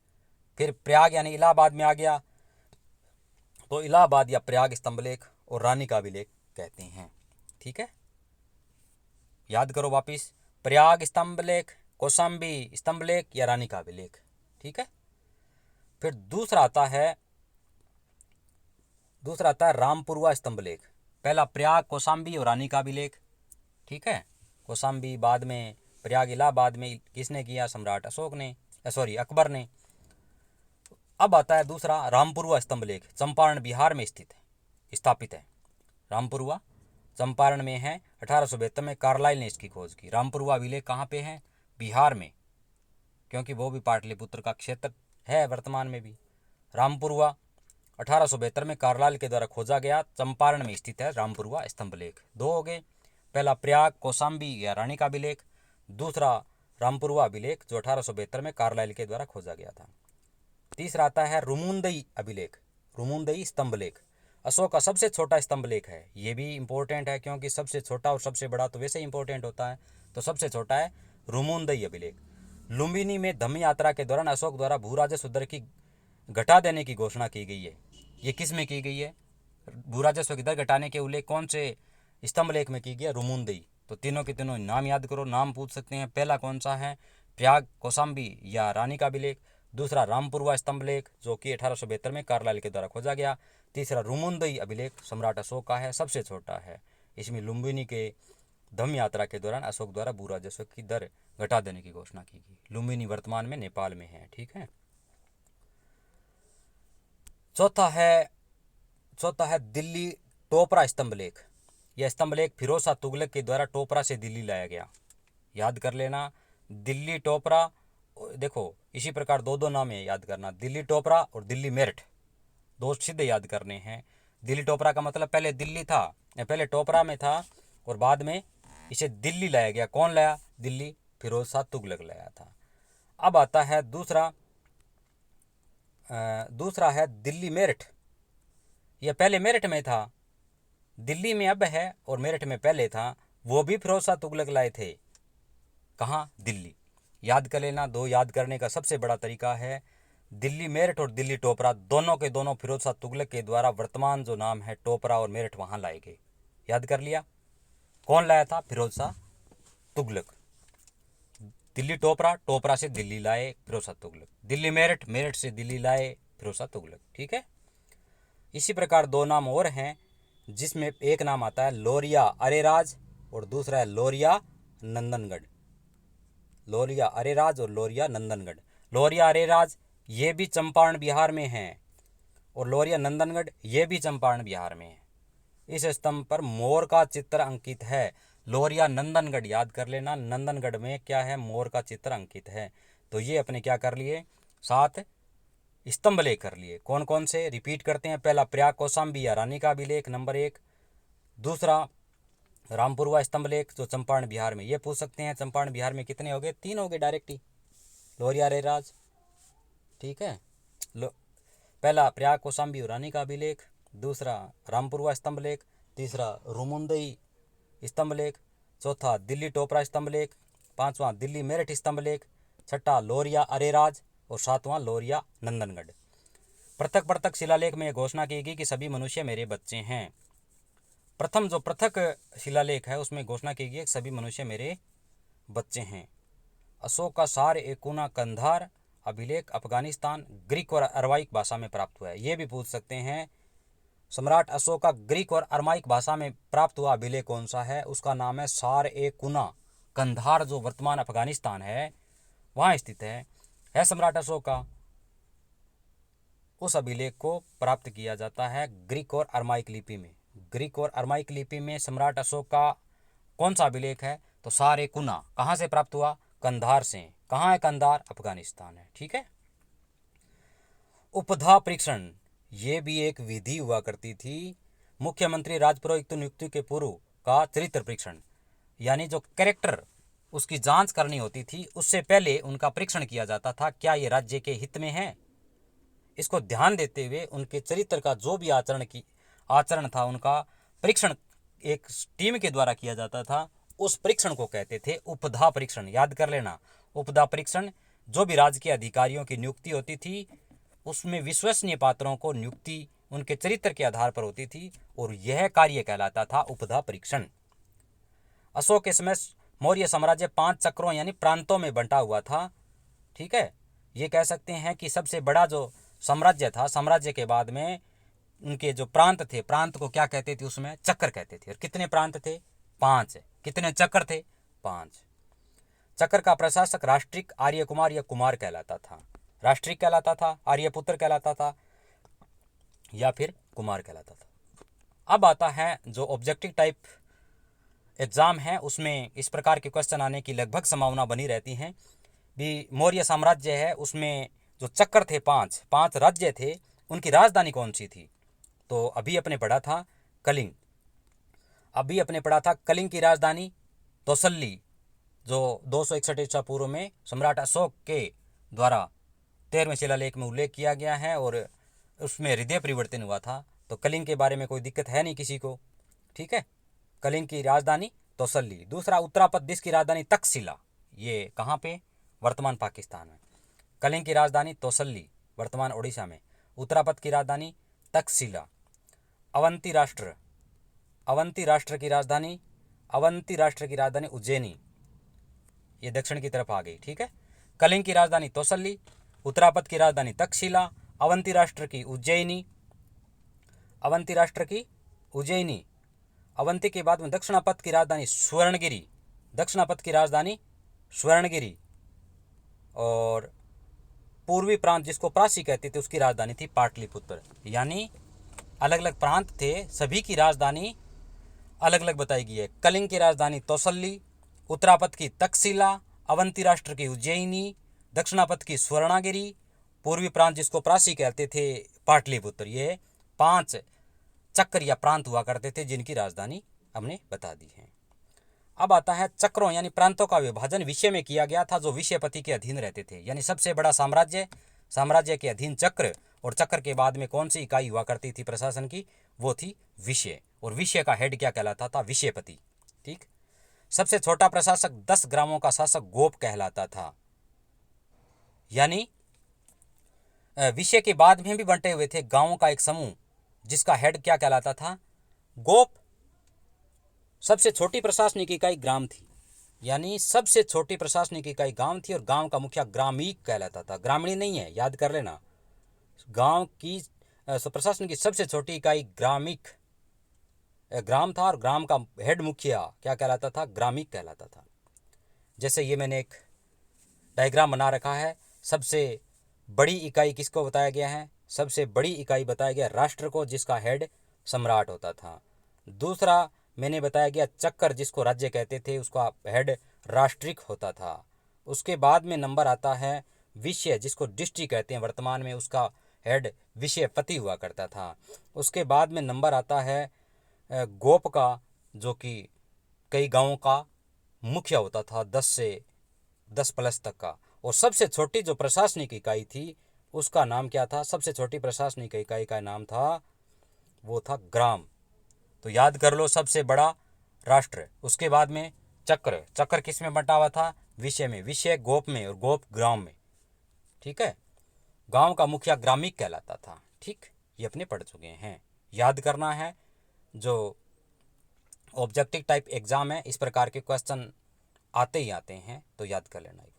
फिर प्रयाग यानी इलाहाबाद में आ गया तो इलाहाबाद या प्रयाग स्तंभ लेख और रानी का अभिलेख कहते हैं। ठीक है, याद करो वापिस, प्रयाग स्तंभ लेख, कौशाम्बी स्तंभ लेख या रानी का अभिलेख। ठीक है, फिर दूसरा आता है रामपुरवा स्तंभ लेख। पहला प्रयाग, कौशाम्बी और रानी का अभिलेख। ठीक है, कौशाम्बी बाद में, प्रयाग इलाहाबाद में किसने किया, सम्राट अशोक ने, अकबर ने। अब आता है दूसरा रामपुरवा स्तंभ लेख, चंपारण बिहार में स्थापित है। रामपुरवा चंपारण में है। 1872 में कार्लाइल ने इसकी खोज की। रामपुरवा अभिलेख कहाँ पे है, बिहार में, क्योंकि वो भी पाटलिपुत्र का क्षेत्र है वर्तमान में भी। रामपुरवा 1872 में कार्लाइल के द्वारा खोजा गया, चंपारण में स्थित है रामपुरवा स्तंभ लेख। 2 हो गए, पहला प्रयाग, कौशाम्बी या रानी का अभिलेख, दूसरा रामपुरवा अभिलेख जो 1872 में कार्लाइल के द्वारा खोजा गया था। तीसरा आता है रुमुंदई अभिलेख, रुमुंदई स्तंभलेख, अशोक का सबसे छोटा स्तंभलेख है। ये भी इंपॉर्टेंट है क्योंकि सबसे छोटा और सबसे बड़ा तो वैसे ही इंपॉर्टेंट होता है, तो सबसे छोटा है रुमुंदई अभिलेख। लुम्बिनी में धम्म यात्रा के दौरान अशोक द्वारा भू राजस्व दर की घटा देने की घोषणा की गई है। ये किस में की गई है? भू राजस्व की दर घटाने के उल्लेख कौन से स्तंभलेख में की गई है? रुमुंदई। तो तीनों के तीनों नाम याद करो, नाम पूछ सकते हैं। पहला कौन सा है? प्रयाग कौशाम्बी या रानी का अभिलेख। दूसरा रामपुरवा स्तंभलेख जो कि 1872 में कार्लाइल के द्वारा खोजा गया। तीसरा रुमुंदई अभिलेख सम्राट अशोक का है, सबसे छोटा है। इसमें लुम्बिनी के धम्म यात्रा के दौरान अशोक द्वारा भू राजस्व की दर घटा देने की घोषणा की गई। लुम्बिनी वर्तमान में नेपाल में है। ठीक है। चौथा है दिल्ली टोपरा स्तंभलेख। यह स्तंभलेख फिरोज शाह तुगलक के द्वारा टोपरा से दिल्ली लाया गया। याद कर लेना, दिल्ली टोपरा। देखो इसी प्रकार दो नाम है याद करना, दिल्ली टोपरा और दिल्ली मेरठ, दो सीधे याद करने हैं। दिल्ली टोपरा का मतलब पहले दिल्ली था, पहले टोपरा में था और बाद में इसे दिल्ली लाया गया। कौन लाया? दिल्ली, फिरोज शाह तुगलक लाया था। अब आता है दूसरा है दिल्ली मेरठ। यह पहले मेरठ में था, दिल्ली में अब है और मेरठ में पहले था। वो भी फिरोज शाह तुगलक लाए थे। कहाँ? दिल्ली। याद कर लेना, दो याद करने का सबसे बड़ा तरीका है दिल्ली मेरठ और दिल्ली टोपरा, दोनों के दोनों फिरोज शाह तुगलक के द्वारा वर्तमान जो नाम है टोपरा और मेरठ वहाँ लाए गए। याद कर लिया। कौन लाया था? फिरोज शाह तुगलक। दिल्ली टोपरा, टोपरा से दिल्ली लाए फिरोज शाह तुगलक। दिल्ली मेरठ, मेरठ से दिल्ली लाए फिरोज शाह तुगलक। ठीक है। इसी प्रकार दो नाम और हैं जिसमें एक नाम आता है लोरिया अरेराज और दूसरा है लोरिया नंदनगढ़। लोरिया अरेराज और लोरिया नंदनगढ़। लोरिया अरेराज ये भी चंपारण बिहार में है और लोरिया नंदनगढ़ ये भी चंपारण बिहार में है। इस स्तंभ पर मोर का चित्र अंकित है। लोरिया नंदनगढ़ याद कर लेना, नंदनगढ़ में क्या है? मोर का चित्र अंकित है। तो ये अपने क्या कर लिए? 7 स्तंभलेख कर लिए। कौन कौन से? रिपीट करते हैं। पहला प्रयाग कौशाम्बी या रानी का अभिलेख नंबर 1। दूसरा रामपुरवा स्तंभलेख जो चंपारण बिहार में, ये पूछ सकते हैं चंपारण बिहार में कितने हो गए? 3 हो गए डायरेक्ट ही। लोरिया अरेराज, ठीक है। पहला प्रयाग कौशाम्बी रानी का अभिलेख, दूसरा रामपुरवा स्तंभलेख, तीसरा रुमुंदई स्तंभलेख, चौथा दिल्ली टोपरा स्तंभलेख, पांचवा दिल्ली मेरठ स्तंभलेख, छठा लोरिया अरेराज और सातवां लोरिया नंदनगढ़। पृथक पृथक शिलालेख में यह घोषणा की गई कि सभी मनुष्य मेरे बच्चे हैं। प्रथम जो पृथक शिलालेख है उसमें घोषणा की गई सभी मनुष्य मेरे बच्चे हैं। अशोक का सार एकुना कंधार अभिलेख अफगानिस्तान, ग्रीक और अरवाइक भाषा में प्राप्त हुआ है। ये भी पूछ सकते हैं सम्राट अशोक का ग्रीक और अरमाइक भाषा में प्राप्त हुआ अभिलेख कौन सा है? उसका नाम है सार एकुना कंधार जो वर्तमान अफगानिस्तान है वहाँ स्थित है सम्राट अशोक का। उस अभिलेख को प्राप्त किया जाता है ग्रीक और अरमाइक लिपि में। ग्रीक और अरमाइक लिपि में सम्राट अशोक का कौन सा अभिलेख है? तो सार एकुना। कहाँ से प्राप्त हुआ? कंधार से। कहाँ है कंधार? अफगानिस्तान है। ठीक है। उपधा परीक्षण ये भी एक विधि हुआ करती थी। मुख्यमंत्री राजपुरोहित नियुक्ति के पूर्व का चरित्र परीक्षण, यानी जो कैरेक्टर उसकी जांच करनी होती थी उससे पहले उनका परीक्षण किया जाता था, क्या ये राज्य के हित में है। इसको ध्यान देते हुए उनके चरित्र का जो भी आचरण था उनका परीक्षण एक टीम के द्वारा किया जाता था। उस परीक्षण को कहते थे उपधा परीक्षण। याद कर लेना, उपधा परीक्षण जो भी राजकीय अधिकारियों की नियुक्ति होती थी उसमें विश्वसनीय पात्रों को नियुक्ति उनके चरित्र के आधार पर होती थी और यह कार्य कहलाता था उपधा परीक्षण। अशोक के समय मौर्य साम्राज्य 5 चक्रों यानी प्रांतों में बंटा हुआ था। ठीक है। ये कह सकते हैं कि सबसे बड़ा जो साम्राज्य था, साम्राज्य के बाद में उनके जो प्रांत थे, प्रांत को क्या कहते थे? उसमें चक्र कहते थे। और कितने प्रांत थे? 5। कितने चक्र थे? 5। चक्र का प्रशासक राष्ट्रिक आर्य कुमार या कुमार कहलाता था। राष्ट्रिक कहलाता था, आर्यपुत्र कहलाता था या फिर कुमार कहलाता था। अब आता है जो ऑब्जेक्टिव टाइप एग्जाम है उसमें इस प्रकार के क्वेश्चन आने की लगभग संभावना बनी रहती है। भी मौर्य साम्राज्य है उसमें जो चक्र थे 5 राज्य थे, उनकी राजधानी कौन सी थी? तो अभी अपने पढ़ा था कलिंग। की राजधानी तोसल्ली जो 261 ईसा पूर्व में सम्राट अशोक के द्वारा 13वें शिलालेख में उल्लेख किया गया है और उसमें हृदय परिवर्तन हुआ था। तो कलिंग के बारे में कोई दिक्कत है नहीं किसी को, ठीक है। कलिंग की राजधानी तौसली। दूसरा, उत्तरापद जिसकी राजधानी तक्षशिला, ये कहाँ पे? वर्तमान पाकिस्तान में। कलिंग की राजधानी तौसली, वर्तमान ओडिशा में। उत्तरापद की राजधानी तक्षशिला। अवंती राष्ट्र की राजधानी उज्जैनी, ये दक्षिण की तरफ आ गई, ठीक है। कलिंग की राजधानी तौसली, उत्तरापद की राजधानी तक्षशिला, अवंती राष्ट्र की उज्जैनी। अवंती के बाद में दक्षिणापद की राजधानी स्वर्णगिरी। और पूर्वी प्रांत जिसको प्राची कहते थे उसकी राजधानी थी पाटलिपुत्र। यानी अलग अलग प्रांत थे, सभी की राजधानी अलग अलग बताई गई है। कलिंग की राजधानी तौसली, उत्तरापद की तक्षशिला, अवंती राष्ट्र की उज्जैनी, दक्षिणापद की स्वर्णगिरी, पूर्वी प्रांत जिसको प्राची कहते थे पाटलिपुत्र। ये 5 चक्र या प्रांत हुआ करते थे जिनकी राजधानी हमने बता दी है। अब आता है चक्रों यानी प्रांतों का विभाजन विषय में किया गया था, जो विषयपति के अधीन रहते थे। यानी सबसे बड़ा साम्राज्य के अधीन चक्र, और चक्र के बाद में कौन सी इकाई हुआ करती थी प्रशासन की? वो थी विषय, और विषय का हेड क्या कहलाता था? विषयपति, ठीक। सबसे छोटा प्रशासक 10 ग्रामों का शासक गोप कहलाता था। यानी विषय के बाद में भी बंटे हुए थे गांवों का एक समूह, जिसका हेड क्या कहलाता था? गोप। सबसे छोटी प्रशासनिक इकाई ग्राम थी, यानी सबसे छोटी प्रशासनिक इकाई गांव थी, और गांव का मुखिया ग्रामीक कहलाता था। ग्रामीण नहीं है, याद कर लेना। गांव की प्रशासन की सबसे छोटी इकाई ग्राम था, और ग्राम का हेड मुखिया क्या कहलाता था? ग्रामीक कहलाता था। जैसे ये मैंने एक डायग्राम बना रखा है। सबसे बड़ी इकाई किसको बताया गया है? सबसे बड़ी इकाई बताया गया राष्ट्र को, जिसका हेड सम्राट होता था। दूसरा मैंने बताया गया चक्कर, जिसको राज्य कहते थे, उसका हेड राष्ट्रिक होता था। उसके बाद में नंबर आता है विषय, जिसको डिस्ट्रिक्ट कहते हैं वर्तमान में, उसका हेड विषयपति हुआ करता था। उसके बाद में नंबर आता है गोप का, जो कि कई गांवों का मुखिया होता था, 10 प्लस तक का। और सबसे छोटी जो प्रशासनिक इकाई थी उसका नाम क्या था? सबसे छोटी प्रशासनिक इकाई का नाम था, वो था ग्राम। तो याद कर लो, सबसे बड़ा राष्ट्र, उसके बाद में चक्र किस में बंटा हुआ था? विषय में, विषय गोप में, और गोप ग्राम में, ठीक है। गांव का मुखिया ग्रामीक कहलाता था, ठीक। ये अपने पढ़ चुके हैं, याद करना है। जो ऑब्जेक्टिव टाइप एग्जाम है, इस प्रकार के क्वेश्चन आते ही आते हैं, तो याद कर लेना एक बार।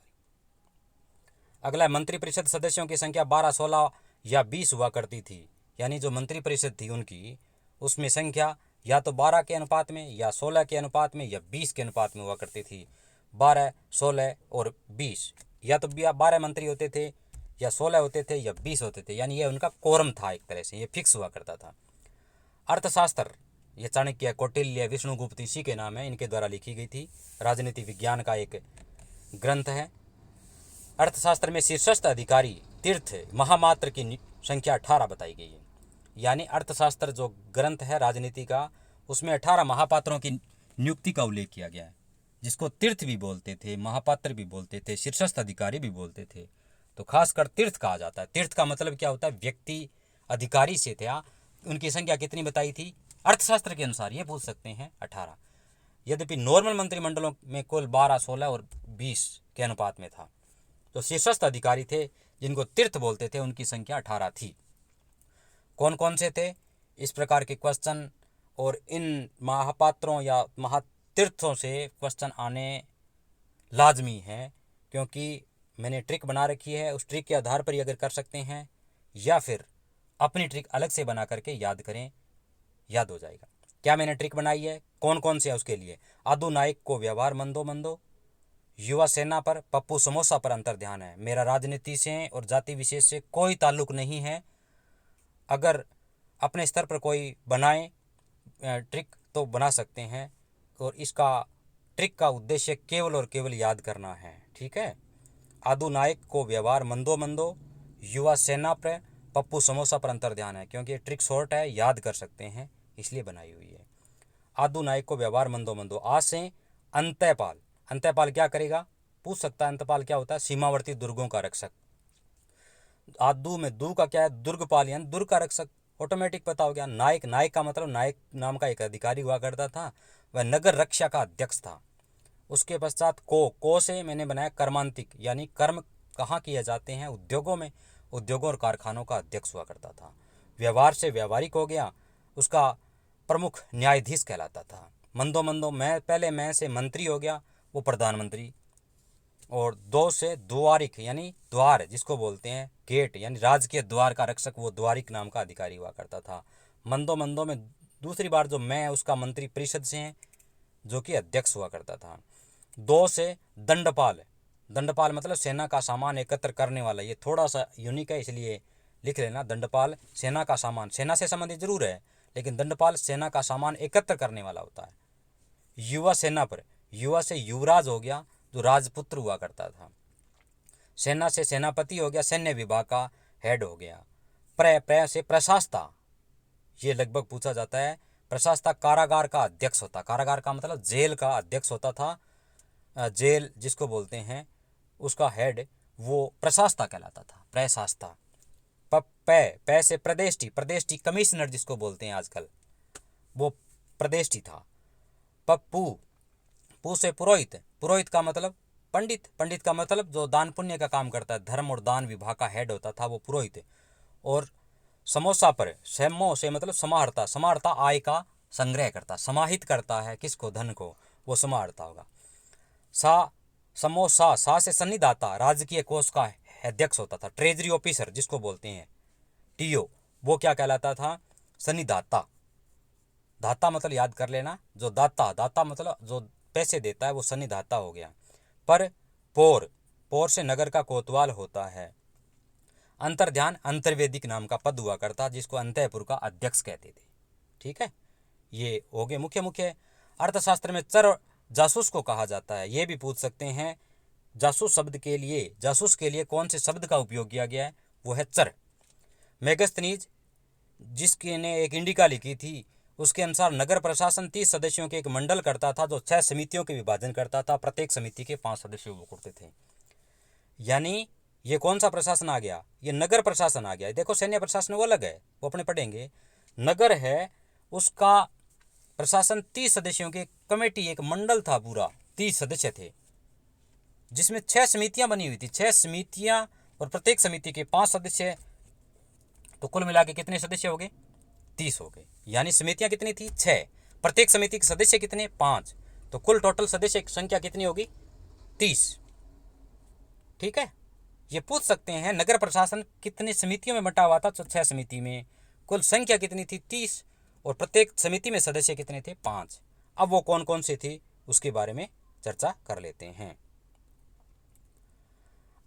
अगला, मंत्रिपरिषद सदस्यों की संख्या 12, 16 या 20 हुआ करती थी। यानी जो मंत्रिपरिषद थी उनकी, उसमें संख्या या तो 12 के अनुपात में, या 16 के अनुपात में, या 20 के अनुपात में हुआ करती थी। 12, 16 और 20, या तो 12 मंत्री होते थे, या 16 होते थे, या 20 होते थे। यानी ये उनका कोरम था, एक तरह से ये फिक्स हुआ करता था। अर्थशास्त्र, ये चाणक्य, कौटिल्य, विष्णुगुप्त इसी के नाम है, इनके द्वारा लिखी गई थी। राजनीति विज्ञान का एक ग्रंथ है। अर्थशास्त्र में शीर्षस्थ अधिकारी तीर्थ महामात्र की संख्या 18 बताई गई है। यानी अर्थशास्त्र जो ग्रंथ है राजनीति का, उसमें 18 महापात्रों की नियुक्ति का उल्लेख किया गया है, जिसको तीर्थ भी बोलते थे, महापात्र भी बोलते थे, शीर्षस्थ अधिकारी भी बोलते थे। तो खासकर तीर्थ कहा जाता है। तीर्थ का मतलब क्या होता है? व्यक्ति, अधिकारी से थे। उनकी संख्या कितनी बताई थी? अर्थशास्त्र के अनुसार ये पूछ सकते हैं, 18। यद्यपि नॉर्मल मंत्रिमंडलों में कुल 12, 16 और 20 के अनुपात में था। तो शीर्षस्थ अधिकारी थे जिनको तीर्थ बोलते थे, उनकी संख्या 18 थी। कौन कौन से थे? इस प्रकार के क्वेश्चन और इन महापात्रों या महातीर्थों से क्वेश्चन आने लाजमी है, क्योंकि मैंने ट्रिक बना रखी है। उस ट्रिक के आधार पर ही अगर कर सकते हैं, या फिर अपनी ट्रिक अलग से बना करके याद करें, याद हो जाएगा। क्या मैंने ट्रिक बनाई है? कौन कौन से है उसके लिए? आदू नायक को व्यवहार मंदो मंदो, युवा सेना पर, पप्पू समोसा पर अंतर ध्यान है, मेरा राजनीति से और जाति विशेष से कोई ताल्लुक नहीं है। अगर अपने स्तर पर कोई बनाए ट्रिक तो बना सकते हैं, और इसका ट्रिक का उद्देश्य केवल और केवल याद करना है, ठीक है। आदू नायक को व्यवहार मंदो मंदो, युवा सेना पर, पप्पू समोसा पर अंतर ध्यान है। क्योंकि ट्रिक शॉर्ट है, याद कर सकते हैं, इसलिए बनाई हुई है। आदू नायक को व्यवहार मंदो मंदो, आ से अंत्यपाल, अंतःपाल क्या करेगा, पूछ सकता है अंतपाल क्या होता है, सीमावर्ती दुर्गों का रक्षक। आदू में दू का क्या है, दुर्गपाल यानी दुर्ग का रक्षक, ऑटोमेटिक पता हो गया। नायक, नायक का मतलब नायक नाम का एक अधिकारी हुआ करता था, वह नगर रक्षा का अध्यक्ष था। उसके पश्चात को से मैंने बनाया कर्मांतिक, यानी कर्म कहाँ किए जाते हैं, उद्योगों में, उद्योगों और कारखानों का अध्यक्ष हुआ करता था। व्यवहार से व्यावहारिक हो गया, उसका प्रमुख न्यायाधीश कहलाता था। मंदो मंदो मैं से मंत्री हो गया, वो प्रधानमंत्री। और दो से द्वारिक यानी द्वार जिसको बोलते हैं, गेट यानी राजकीय द्वार का रक्षक, वो द्वारिक नाम का अधिकारी हुआ करता था। मंदो मंदो में दूसरी बार जो मैं उसका मंत्री परिषद से हैं, जो कि अध्यक्ष हुआ करता था। दो से दंडपाल, दंडपाल मतलब सेना का सामान एकत्र करने वाला, ये थोड़ा सा यूनिक है इसलिए लिख लेना। दंडपाल सेना का सामान, सेना से संबंधित जरूर है लेकिन दंडपाल सेना का सामान एकत्र करने वाला होता है। युवा सेना पर, युवा से युवराज हो गया जो राजपुत्र हुआ करता था। सेना से सेनापति हो गया, सैन्य विभाग का हेड हो गया। प्र से प्रशासता, ये लगभग पूछा जाता है। प्रशासता कारागार का अध्यक्ष होता, कारागार का मतलब जेल का अध्यक्ष होता था। जेल जिसको बोलते हैं उसका हेड वो प्रशासता कहलाता था, प्रशासता। पै से प्रदेष्टि, प्रदेष्टि कमिश्नर जिसको बोलते हैं आजकल, वो प्रदेष्टि था। पप्पू, पू से पुरोहित, पुरोहित का मतलब पंडित, पंडित का मतलब जो दान पुण्य का काम करता है, धर्म और दान विभाग का हेड होता था वो पुरोहित। और समोसा पर, सेमो से मतलब समाहर्ता, समाहर्ता आय का संग्रह करता, समाहित करता है किसको, धन को, वो समाहर्ता होगा। सा समोसा, सा से सन्निधाता, राजकीय कोष का अध्यक्ष होता था। ट्रेजरी ऑफिसर जिसको बोलते हैं, टीओ, वो क्या कहलाता था, सन्निधाता। दाता मतलब याद कर लेना, जो दाता, दाता मतलब जो पैसे देता है वो सन्निधाता हो गया। पर पौर, पौर से नगर का कोतवाल होता है। अंतर्ध्यान, अंतर्वेदिक नाम का पद हुआ करता जिसको अंतःपुर का अध्यक्ष कहते थे। ठीक है, ये हो गए मुख्य मुख्य। अर्थशास्त्र में चर जासूस को कहा जाता है, ये भी पूछ सकते हैं। जासूस शब्द के लिए, जासूस के लिए कौन से शब्द का उपयोग किया गया है, वो है चर। मेगस्थनीज जिसके ने एक इंडिका लिखी थी, उसके अनुसार नगर प्रशासन 30 सदस्यों के एक मंडल करता था जो 6 समितियों के विभाजन करता था, प्रत्येक समिति के 5 सदस्य हुआ करते थे। यानी ये कौन सा प्रशासन आ गया, ये नगर प्रशासन आ गया। देखो सैन्य प्रशासन वो अलग है, वो अपने पढ़ेंगे। नगर है उसका प्रशासन 30 सदस्यों की कमेटी, एक मंडल था पूरा, 30 सदस्य थे जिसमें 6 समितियां बनी हुई थी, 6 समितियां और प्रत्येक समिति के 5 सदस्य, तो कुल मिला के कितने सदस्य हो गए, 30 हो गए। यानी समितियां कितनी थी, 6, प्रत्येक समिति के सदस्य कितने, 5, तो कुल टोटल सदस्य संख्या कितनी होगी, 30। ठीक है, ये पूछ सकते हैं नगर प्रशासन कितनी समितियों में बंटा हुआ था, तो 6 समिति में, कुल संख्या कितनी थी, 30, और प्रत्येक समिति में सदस्य कितने थे, 5। अब वो कौन कौन से थे उसके बारे में चर्चा कर लेते हैं।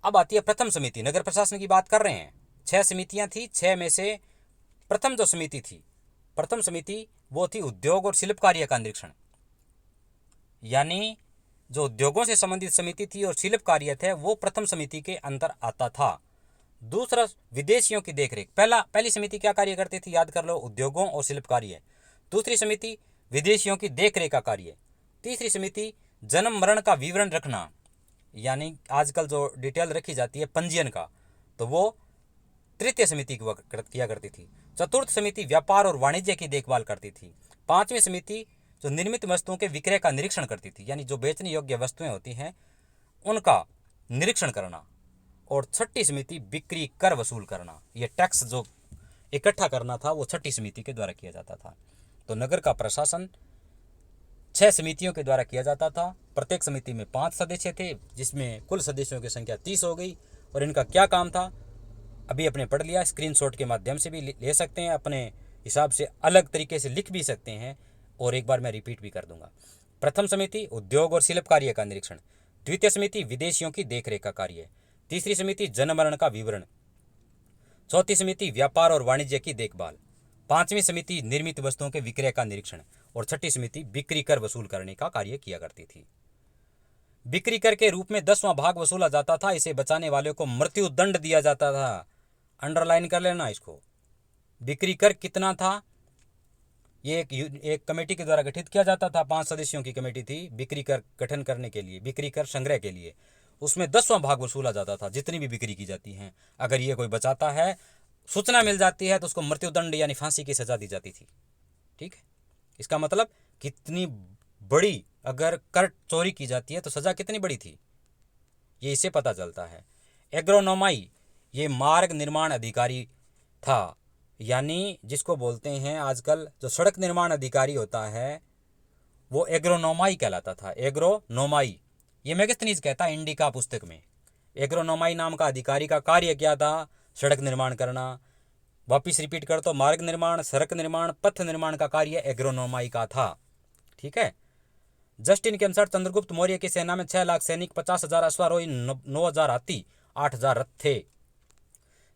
अब आती है प्रथम समिति, नगर प्रशासन की बात कर रहे हैं। 6 समितियां थी, 6 में से प्रथम जो समिति थी, प्रथम समिति वो थी उद्योग और शिल्प कार्य का निरीक्षण, यानी जो उद्योगों से संबंधित समिति थी और शिल्प कार्य थे वो प्रथम समिति के अंतर आता था। दूसरा विदेशियों की देखरेख, पहली समिति क्या कार्य करती थी, याद कर लो, उद्योगों और शिल्प कार्य। दूसरी समिति विदेशियों की देखरेख का कार्य। तीसरी समिति जन्म मरण का विवरण रखना, यानी आजकल जो डिटेल रखी जाती है पंजीयन का, तो वो तृतीय समिति किया करती थी। चतुर्थ समिति व्यापार और वाणिज्य की देखभाल करती थी। पांचवी समिति जो निर्मित वस्तुओं के विक्रय का निरीक्षण करती थी, यानी जो बेचने योग्य वस्तुएं होती हैं उनका निरीक्षण करना। और छठी समिति बिक्री कर वसूल करना, ये टैक्स जो इकट्ठा करना था वो छठी समिति के द्वारा किया जाता था। तो नगर का प्रशासन 6 समितियों के द्वारा किया जाता था, प्रत्येक समिति में 5 सदस्य थे जिसमें कुल सदस्यों की संख्या 30 हो गई। और इनका क्या काम था अभी अपने पढ़ लिया, स्क्रीनशॉट के माध्यम से भी ले सकते हैं, अपने हिसाब से अलग तरीके से लिख भी सकते हैं, और एक बार मैं रिपीट भी कर दूंगा। प्रथम समिति उद्योग और शिल्प कार्य का निरीक्षण, द्वितीय समिति विदेशियों की देखरेख का कार्य, तीसरी समिति जन्म मरण का विवरण, चौथी समिति व्यापार और वाणिज्य की देखभाल, पांचवी समिति निर्मित वस्तुओं के विक्रय का निरीक्षण, और छठी समिति बिक्री कर वसूल करने का कार्य किया करती थी। बिक्री कर के रूप में 10वां भाग वसूला जाता था, इसे बचाने वाले को मृत्यु दंड दिया जाता था। अंडरलाइन कर लेना इसको। बिक्री कर कितना था, ये एक कमेटी के द्वारा गठित किया जाता था। 5 सदस्यों की कमेटी थी बिक्री कर गठन करने के लिए, बिक्री कर संग्रह के लिए। उसमें 10वां भाग वसूला जाता था जितनी भी बिक्री की जाती है। अगर ये कोई बचाता है, सूचना मिल जाती है, तो उसको मृत्युदंड यानी फांसी की सजा दी जाती थी। ठीक है, इसका मतलब कितनी बड़ी, अगर कर चोरी की जाती है तो सजा कितनी बड़ी थी, ये इससे पता चलता है। एग्रोनोमाई ये मार्ग निर्माण अधिकारी था, यानी जिसको बोलते हैं आजकल जो सड़क निर्माण अधिकारी होता है वो एग्रोनोमाई कहलाता था। एग्रोनोमाई ये मेगास्थनीज कहता है इंडिका पुस्तक में। एग्रोनोमाई नाम का अधिकारी का कार्य क्या था? सड़क निर्माण करना। वापिस रिपीट कर तो मार्ग निर्माण, सड़क निर्माण, पथ निर्माण का कार्य एग्रोनोमाई का था। ठीक है। जस्टिन के अनुसार चंद्रगुप्त मौर्य की सेना में 6 लाख सैनिक, 50,000 अश्वारोही, 9,000 हाथी, 8,000 रथ थे।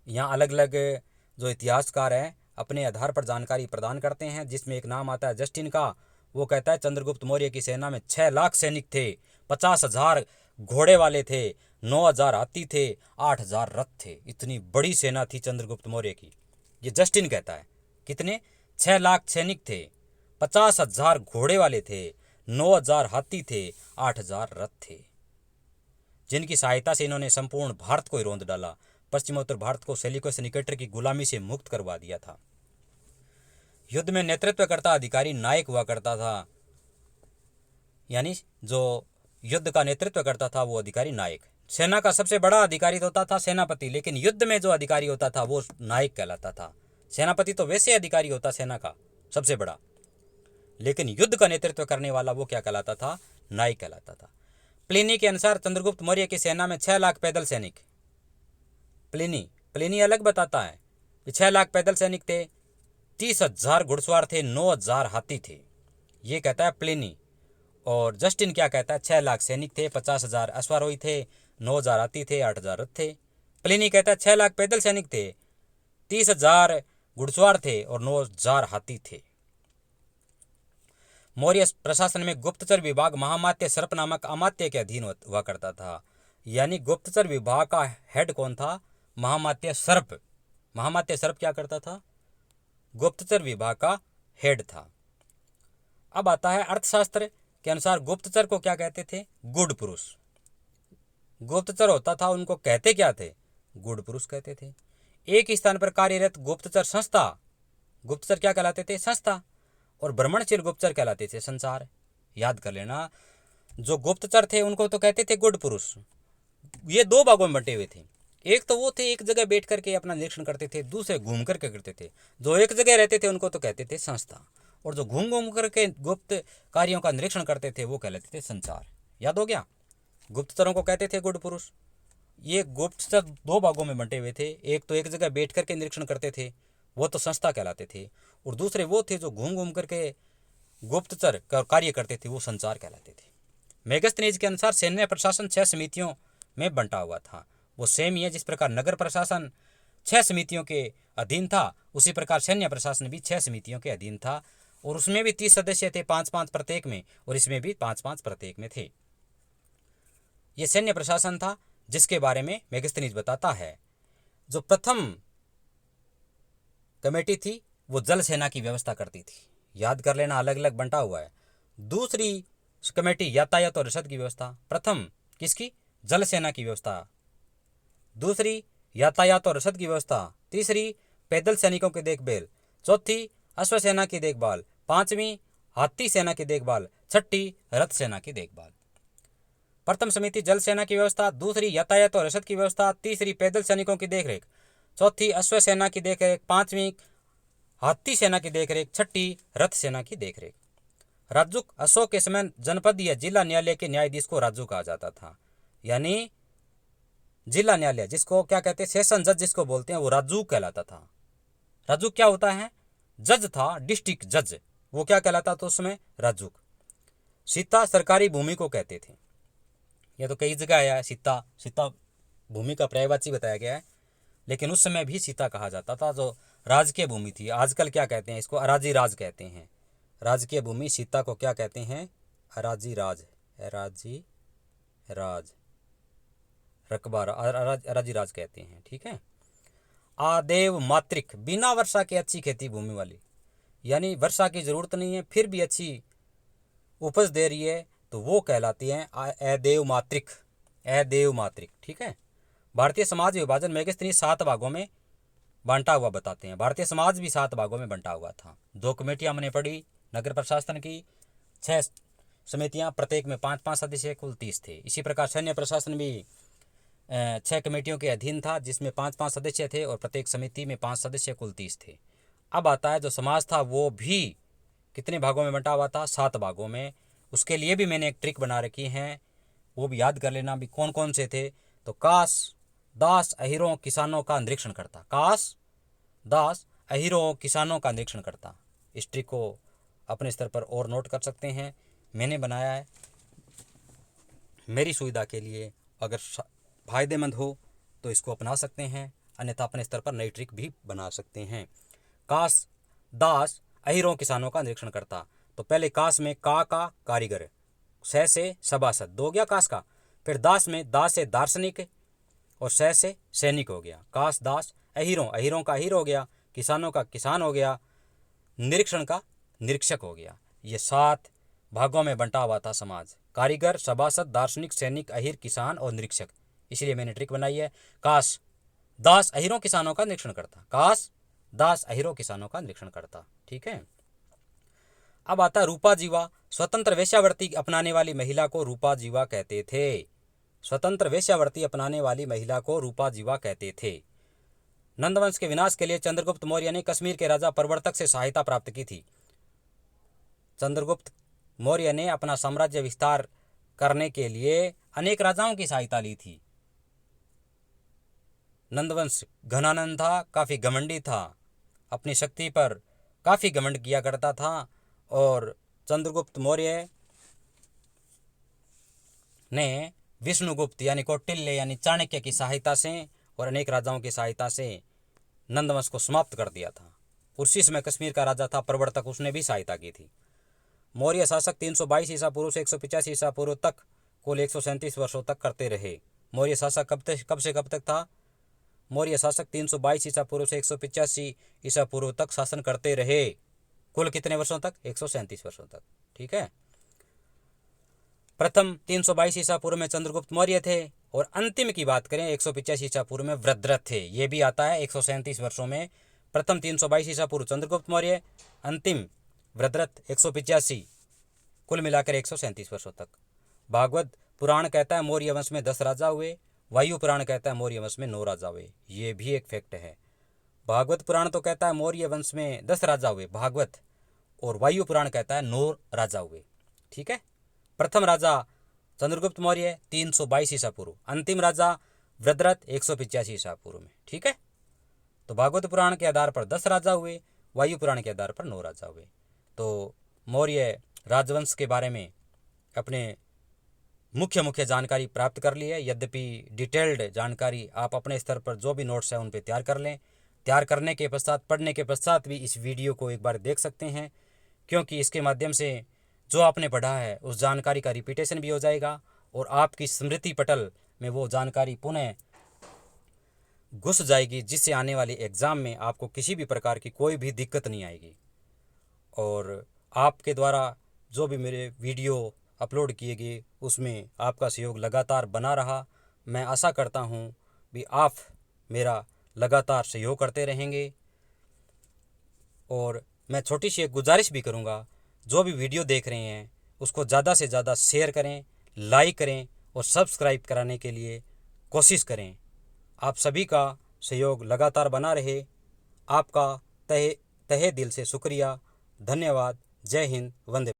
यहाँ अलग अलग जो इतिहासकार हैं अपने आधार पर जानकारी प्रदान करते हैं, जिसमें एक नाम आता है जस्टिन का। वो कहता है चंद्रगुप्त मौर्य की सेना में 6 लाख सैनिक थे, 50,000 घोड़े वाले थे, 9,000 हाथी थे, 8,000 रथ थे। इतनी बड़ी सेना थी चंद्रगुप्त मौर्य की, ये जस्टिन कहता है। कितने? 6 लाख सैनिक थे, 50,000 घोड़े वाले थे, 9,000 हाथी थे, 8,000 रथ थे, जिनकी सहायता से इन्होंने संपूर्ण भारत को ही रौंद डाला। पश्चिमोत्तर भारत को सेल्यूकस निकेटर की गुलामी से मुक्त करवा दिया था। युद्ध में नेतृत्व करता अधिकारी नायक हुआ करता था, यानी जो युद्ध का नेतृत्व करता था वो अधिकारी नायक। सेना का सबसे बड़ा अधिकारी होता था सेनापति, लेकिन युद्ध में जो अधिकारी होता था वो नायक कहलाता था। सेनापति तो वैसे अधिकारी होता सेना का सबसे बड़ा, लेकिन युद्ध का नेतृत्व करने वाला वो क्या कहलाता था? नायक कहलाता था। प्लिनी के अनुसार चंद्रगुप्त मौर्य की सेना में 6 लाख पैदल सैनिक। प्लिनी अलग बताता है कि 6 लाख पैदल सैनिक थे, 30,000 घुड़सवार थे, 9,000 हाथी थे, ये कहता है प्लिनी। और जस्टिन क्या कहता है? 6 लाख सैनिक थे, 50,000 अश्वारोही थे, 9,000 हाथी थे, 8,000 रथ थे। प्लिनी कहता है 6 लाख पैदल सैनिक थे, 30,000 घुड़सवार थे और 9,000 हाथी थे। मौर्य प्रशासन में गुप्तचर विभाग महामात्य सर्प नामक अमात्य के अधीन हुआ करता था। यानी गुप्तचर विभाग का हेड कौन था? महामात्य सर्प। महामात्य सर्प क्या करता था? गुप्तचर विभाग का हेड था। अब आता है अर्थशास्त्र के अनुसार गुप्तचर को क्या कहते थे? गुड पुरुष। गुप्तचर होता था उनको कहते क्या थे? गुड पुरुष कहते थे। एक स्थान पर कार्यरत गुप्तचर संस्था, गुप्तचर क्या कहलाते थे? संस्था। और भ्रमणशील गुप्तचर कहलाते थे संसार। याद कर लेना, जो गुप्तचर थे उनको तो कहते थे गुड पुरुष। ये 2 भागों में बंटे हुए थे। एक तो वो थे एक जगह बैठ करके अपना निरीक्षण करते थे, दूसरे घूम करके करते थे। जो एक जगह रहते थे उनको तो कहते थे संस्था, और जो घूम घूम करके गुप्त कार्यों का निरीक्षण करते थे वो कहलाते थे संचार। याद हो गया? गुप्तचरों को कहते थे गुड पुरुष। ये गुप्तचर 2 भागों में बंटे हुए थे। एक तो एक जगह बैठ करके निरीक्षण करते थे, वो तो संस्था कहलाते थे, और दूसरे वो थे जो घूम घूम करके गुप्तचर कार्य करते थे, वो संचार कहलाते थे। मेगास्थनीज के अनुसार सैन्य प्रशासन 6 समितियों में बंटा हुआ था। वो सेम ही है जिस प्रकार नगर प्रशासन 6 समितियों के अधीन था, उसी प्रकार सैन्य प्रशासन भी 6 समितियों के अधीन था। और उसमें भी 30 सदस्य थे, 5-5 प्रत्येक में, और इसमें भी 5-5 प्रत्येक में थे। ये सैन्य प्रशासन था जिसके बारे में मेगास्थनीज बताता है। जो प्रथम कमेटी थी वो जल सेना की व्यवस्था करती थी। याद कर लेना, अलग अलग बंटा हुआ है। दूसरी कमेटी यातायात और रसद की व्यवस्था। प्रथम किसकी? जल सेना की व्यवस्था। दूसरी यातायात और रसद की व्यवस्था। तीसरी पैदल सैनिकों की देखभाल। चौथी अश्व सेना की देखभाल। 5वीं हाथी सेना की देखभाल। 6ठी रथ सेना की देखभाल। प्रथम समिति जल सेना की व्यवस्था, दूसरी यातायात और रसद की व्यवस्था, तीसरी पैदल सैनिकों की देखरेख, चौथी अश्व सेना की देखरेख, 5वीं हाथी सेना की देखरेख, 6ठी रथ सेना की देखरेख। राजुक अशोक के समय जनपद या जिला न्यायालय के न्यायाधीश को राजुक कहा जाता था। यानी जिला न्यायालय जिसको क्या कहते हैं, सेशन जज जिसको बोलते हैं, वो राजुक कहलाता था। राजुक क्या होता है? जज था, डिस्ट्रिक्ट जज, वो क्या कहलाता था उसमें? राजुक। सीता सरकारी भूमि को कहते थे। यह तो कई जगह आया है सीता। सीता भूमि का पर्यायवाची बताया गया है, लेकिन उस समय भी सीता कहा जाता था, जो राजकीय भूमि थी। आजकल क्या कहते हैं इसको? अराजी राज कहते हैं। राजकीय भूमि सीता को क्या कहते हैं? अराजी राज। अराजी राज, रकबा अराजी राज कहते हैं। ठीक है। आदेव मातृक, बिना वर्षा के अच्छी खेती भूमि वाली। यानी वर्षा की ज़रूरत नहीं है फिर भी अच्छी उपज दे रही है, तो वो कहलाती हैं अदेव मातृक। अदेव मातृक, ठीक है। भारतीय समाज विभाजन मेगस्थनी 7 भागों में बांटा हुआ बताते हैं। भारतीय समाज भी 7 भागों में बंटा हुआ था। 2 कमेटियां हमने पढ़ी नगर प्रशासन की, 6 समितियां, प्रत्येक में 5-5 सदस्य, कुल 30 थे। इसी प्रकार सैन्य प्रशासन भी 6 कमेटियों के अधीन था, जिसमें 5-5 सदस्य थे और प्रत्येक समिति में 5 सदस्य, कुल 30 थे। अब आता है जो समाज था वो भी कितने भागों में बंटा हुआ था? 7 भागों में। उसके लिए भी मैंने एक ट्रिक बना रखी है, वो भी याद कर लेना भी कौन कौन से थे। तो कास, दास, अहीरों, किसानों का निरीक्षण करता। कास, दास, अहीरों, किसानों का निरीक्षण करता। इस ट्रिक को अपने स्तर पर और नोट कर सकते हैं, मैंने बनाया है मेरी सुविधा के लिए। अगर फ़ायदेमंद हो तो इसको अपना सकते हैं, अन्यथा अपने स्तर पर नई ट्रिक भी बना सकते हैं। कास, दास, अहीरों, किसानों का निरीक्षण करता। तो पहले कास में का कारीगर, सह से सभासद, दो गया कास का। फिर दास में दास से दार्शनिक और सह से सैनिक हो गया। कास, दास, अहीरों, अहीरों का अहीर हो गया, किसानों का किसान हो गया, निरीक्षण का निरीक्षक हो गया। ये 7 भागों में बंटा हुआ था समाज। कारीगर, सभासद, दार्शनिक, सैनिक, अहीर, किसान और निरीक्षक। इसलिए मैंने ट्रिक बनाई है, कास, दास, अहीरों, किसानों का निरीक्षण करता। कास, दास, अहीरों, किसानों का निरीक्षण करता, ठीक है। अब आता रूपा जीवा। स्वतंत्र वेश्यावृत्ति अपनाने वाली महिला को रूपा जीवा कहते थे। स्वतंत्र वेश्यावृत्ति अपनाने वाली महिला को रूपा जीवा कहते थे। नंदवंश के विनाश के लिए चंद्रगुप्त मौर्य ने कश्मीर के राजा प्रवर्तक से सहायता प्राप्त की थी। चंद्रगुप्त मौर्य ने अपना साम्राज्य विस्तार करने के लिए अनेक राजाओं की सहायता ली थी। नंदवंश घनानंद था, काफ़ी घमंडी था, अपनी शक्ति पर काफ़ी घमंड किया करता था, और चंद्रगुप्त मौर्य ने विष्णुगुप्त यानी कौटिल्य यानी चाणक्य की सहायता से और अनेक राजाओं की सहायता से नंदवंश को समाप्त कर दिया था। उसी समय कश्मीर का राजा था प्रवर्तक, उसने भी सहायता की थी। मौर्य शासक 322 ईसा पूर्व से 185 ईसा पूर्व तक कुल 137 वर्षों तक करते रहे। मौर्य शासक कब से कब तक था? मौर्य शासक 322 ईसा पूर्व से 185 ईसा पूर्व तक शासन करते रहे। कुल कितने वर्षों तक? 137 वर्षों तक, ठीक है। प्रथम 322 ईसा पूर्व में चंद्रगुप्त मौर्य थे, और अंतिम की बात करें 185 ईसा पूर्व में वृद्धरथ थे। ये भी आता है 137 वर्षों में। प्रथम 322 ईसा पूर्व चंद्रगुप्त मौर्य, अंतिम वृद्धरथ 185, कुल मिलाकर 137 वर्षों तक। भागवत पुराण कहता है मौर्य वंश में 10 राजा हुए, वायु पुराण कहता है मौर्य वंश में 9 राजा हुए। ये भी एक फैक्ट है। भागवत पुराण तो कहता है मौर्य वंश में 10 राजा हुए भागवत, और वायु पुराण कहता है 9 राजा हुए, ठीक है। प्रथम राजा चंद्रगुप्त मौर्य 322 ईसा पूर्व, अंतिम राजा वृद्धरथ 185 ईसा पूर्व में, ठीक है। तो भागवत पुराण के आधार पर 10 राजा हुए, वायु पुराण के आधार पर 9 राजा हुए। तो मौर्य राजवंश के बारे में अपने मुख्य जानकारी प्राप्त कर ली है। यद्यपि डिटेल्ड जानकारी आप अपने स्तर पर जो भी नोट्स हैं उन पर तैयार कर लें। तैयार करने के पश्चात, पढ़ने के पश्चात भी इस वीडियो को एक बार देख सकते हैं, क्योंकि इसके माध्यम से जो आपने पढ़ा है उस जानकारी का रिपीटेशन भी हो जाएगा, और आपकी स्मृति पटल में वो जानकारी पुनः घुस जाएगी, जिससे आने वाले एग्ज़ाम में आपको किसी भी प्रकार की कोई भी दिक्कत नहीं आएगी। और आपके द्वारा जो भी मेरे वीडियो अपलोड किए गए उसमें आपका सहयोग लगातार बना रहा। मैं आशा करता हूँ भी आप मेरा लगातार सहयोग करते रहेंगे। और मैं छोटी सी एक गुजारिश भी करूँगा, जो भी वीडियो देख रहे हैं उसको ज़्यादा से ज़्यादा शेयर करें, लाइक करें और सब्सक्राइब कराने के लिए कोशिश करें। आप सभी का सहयोग लगातार बना रहे। आपका तहे दिल से शुक्रिया, धन्यवाद। जय हिंद, वंदे।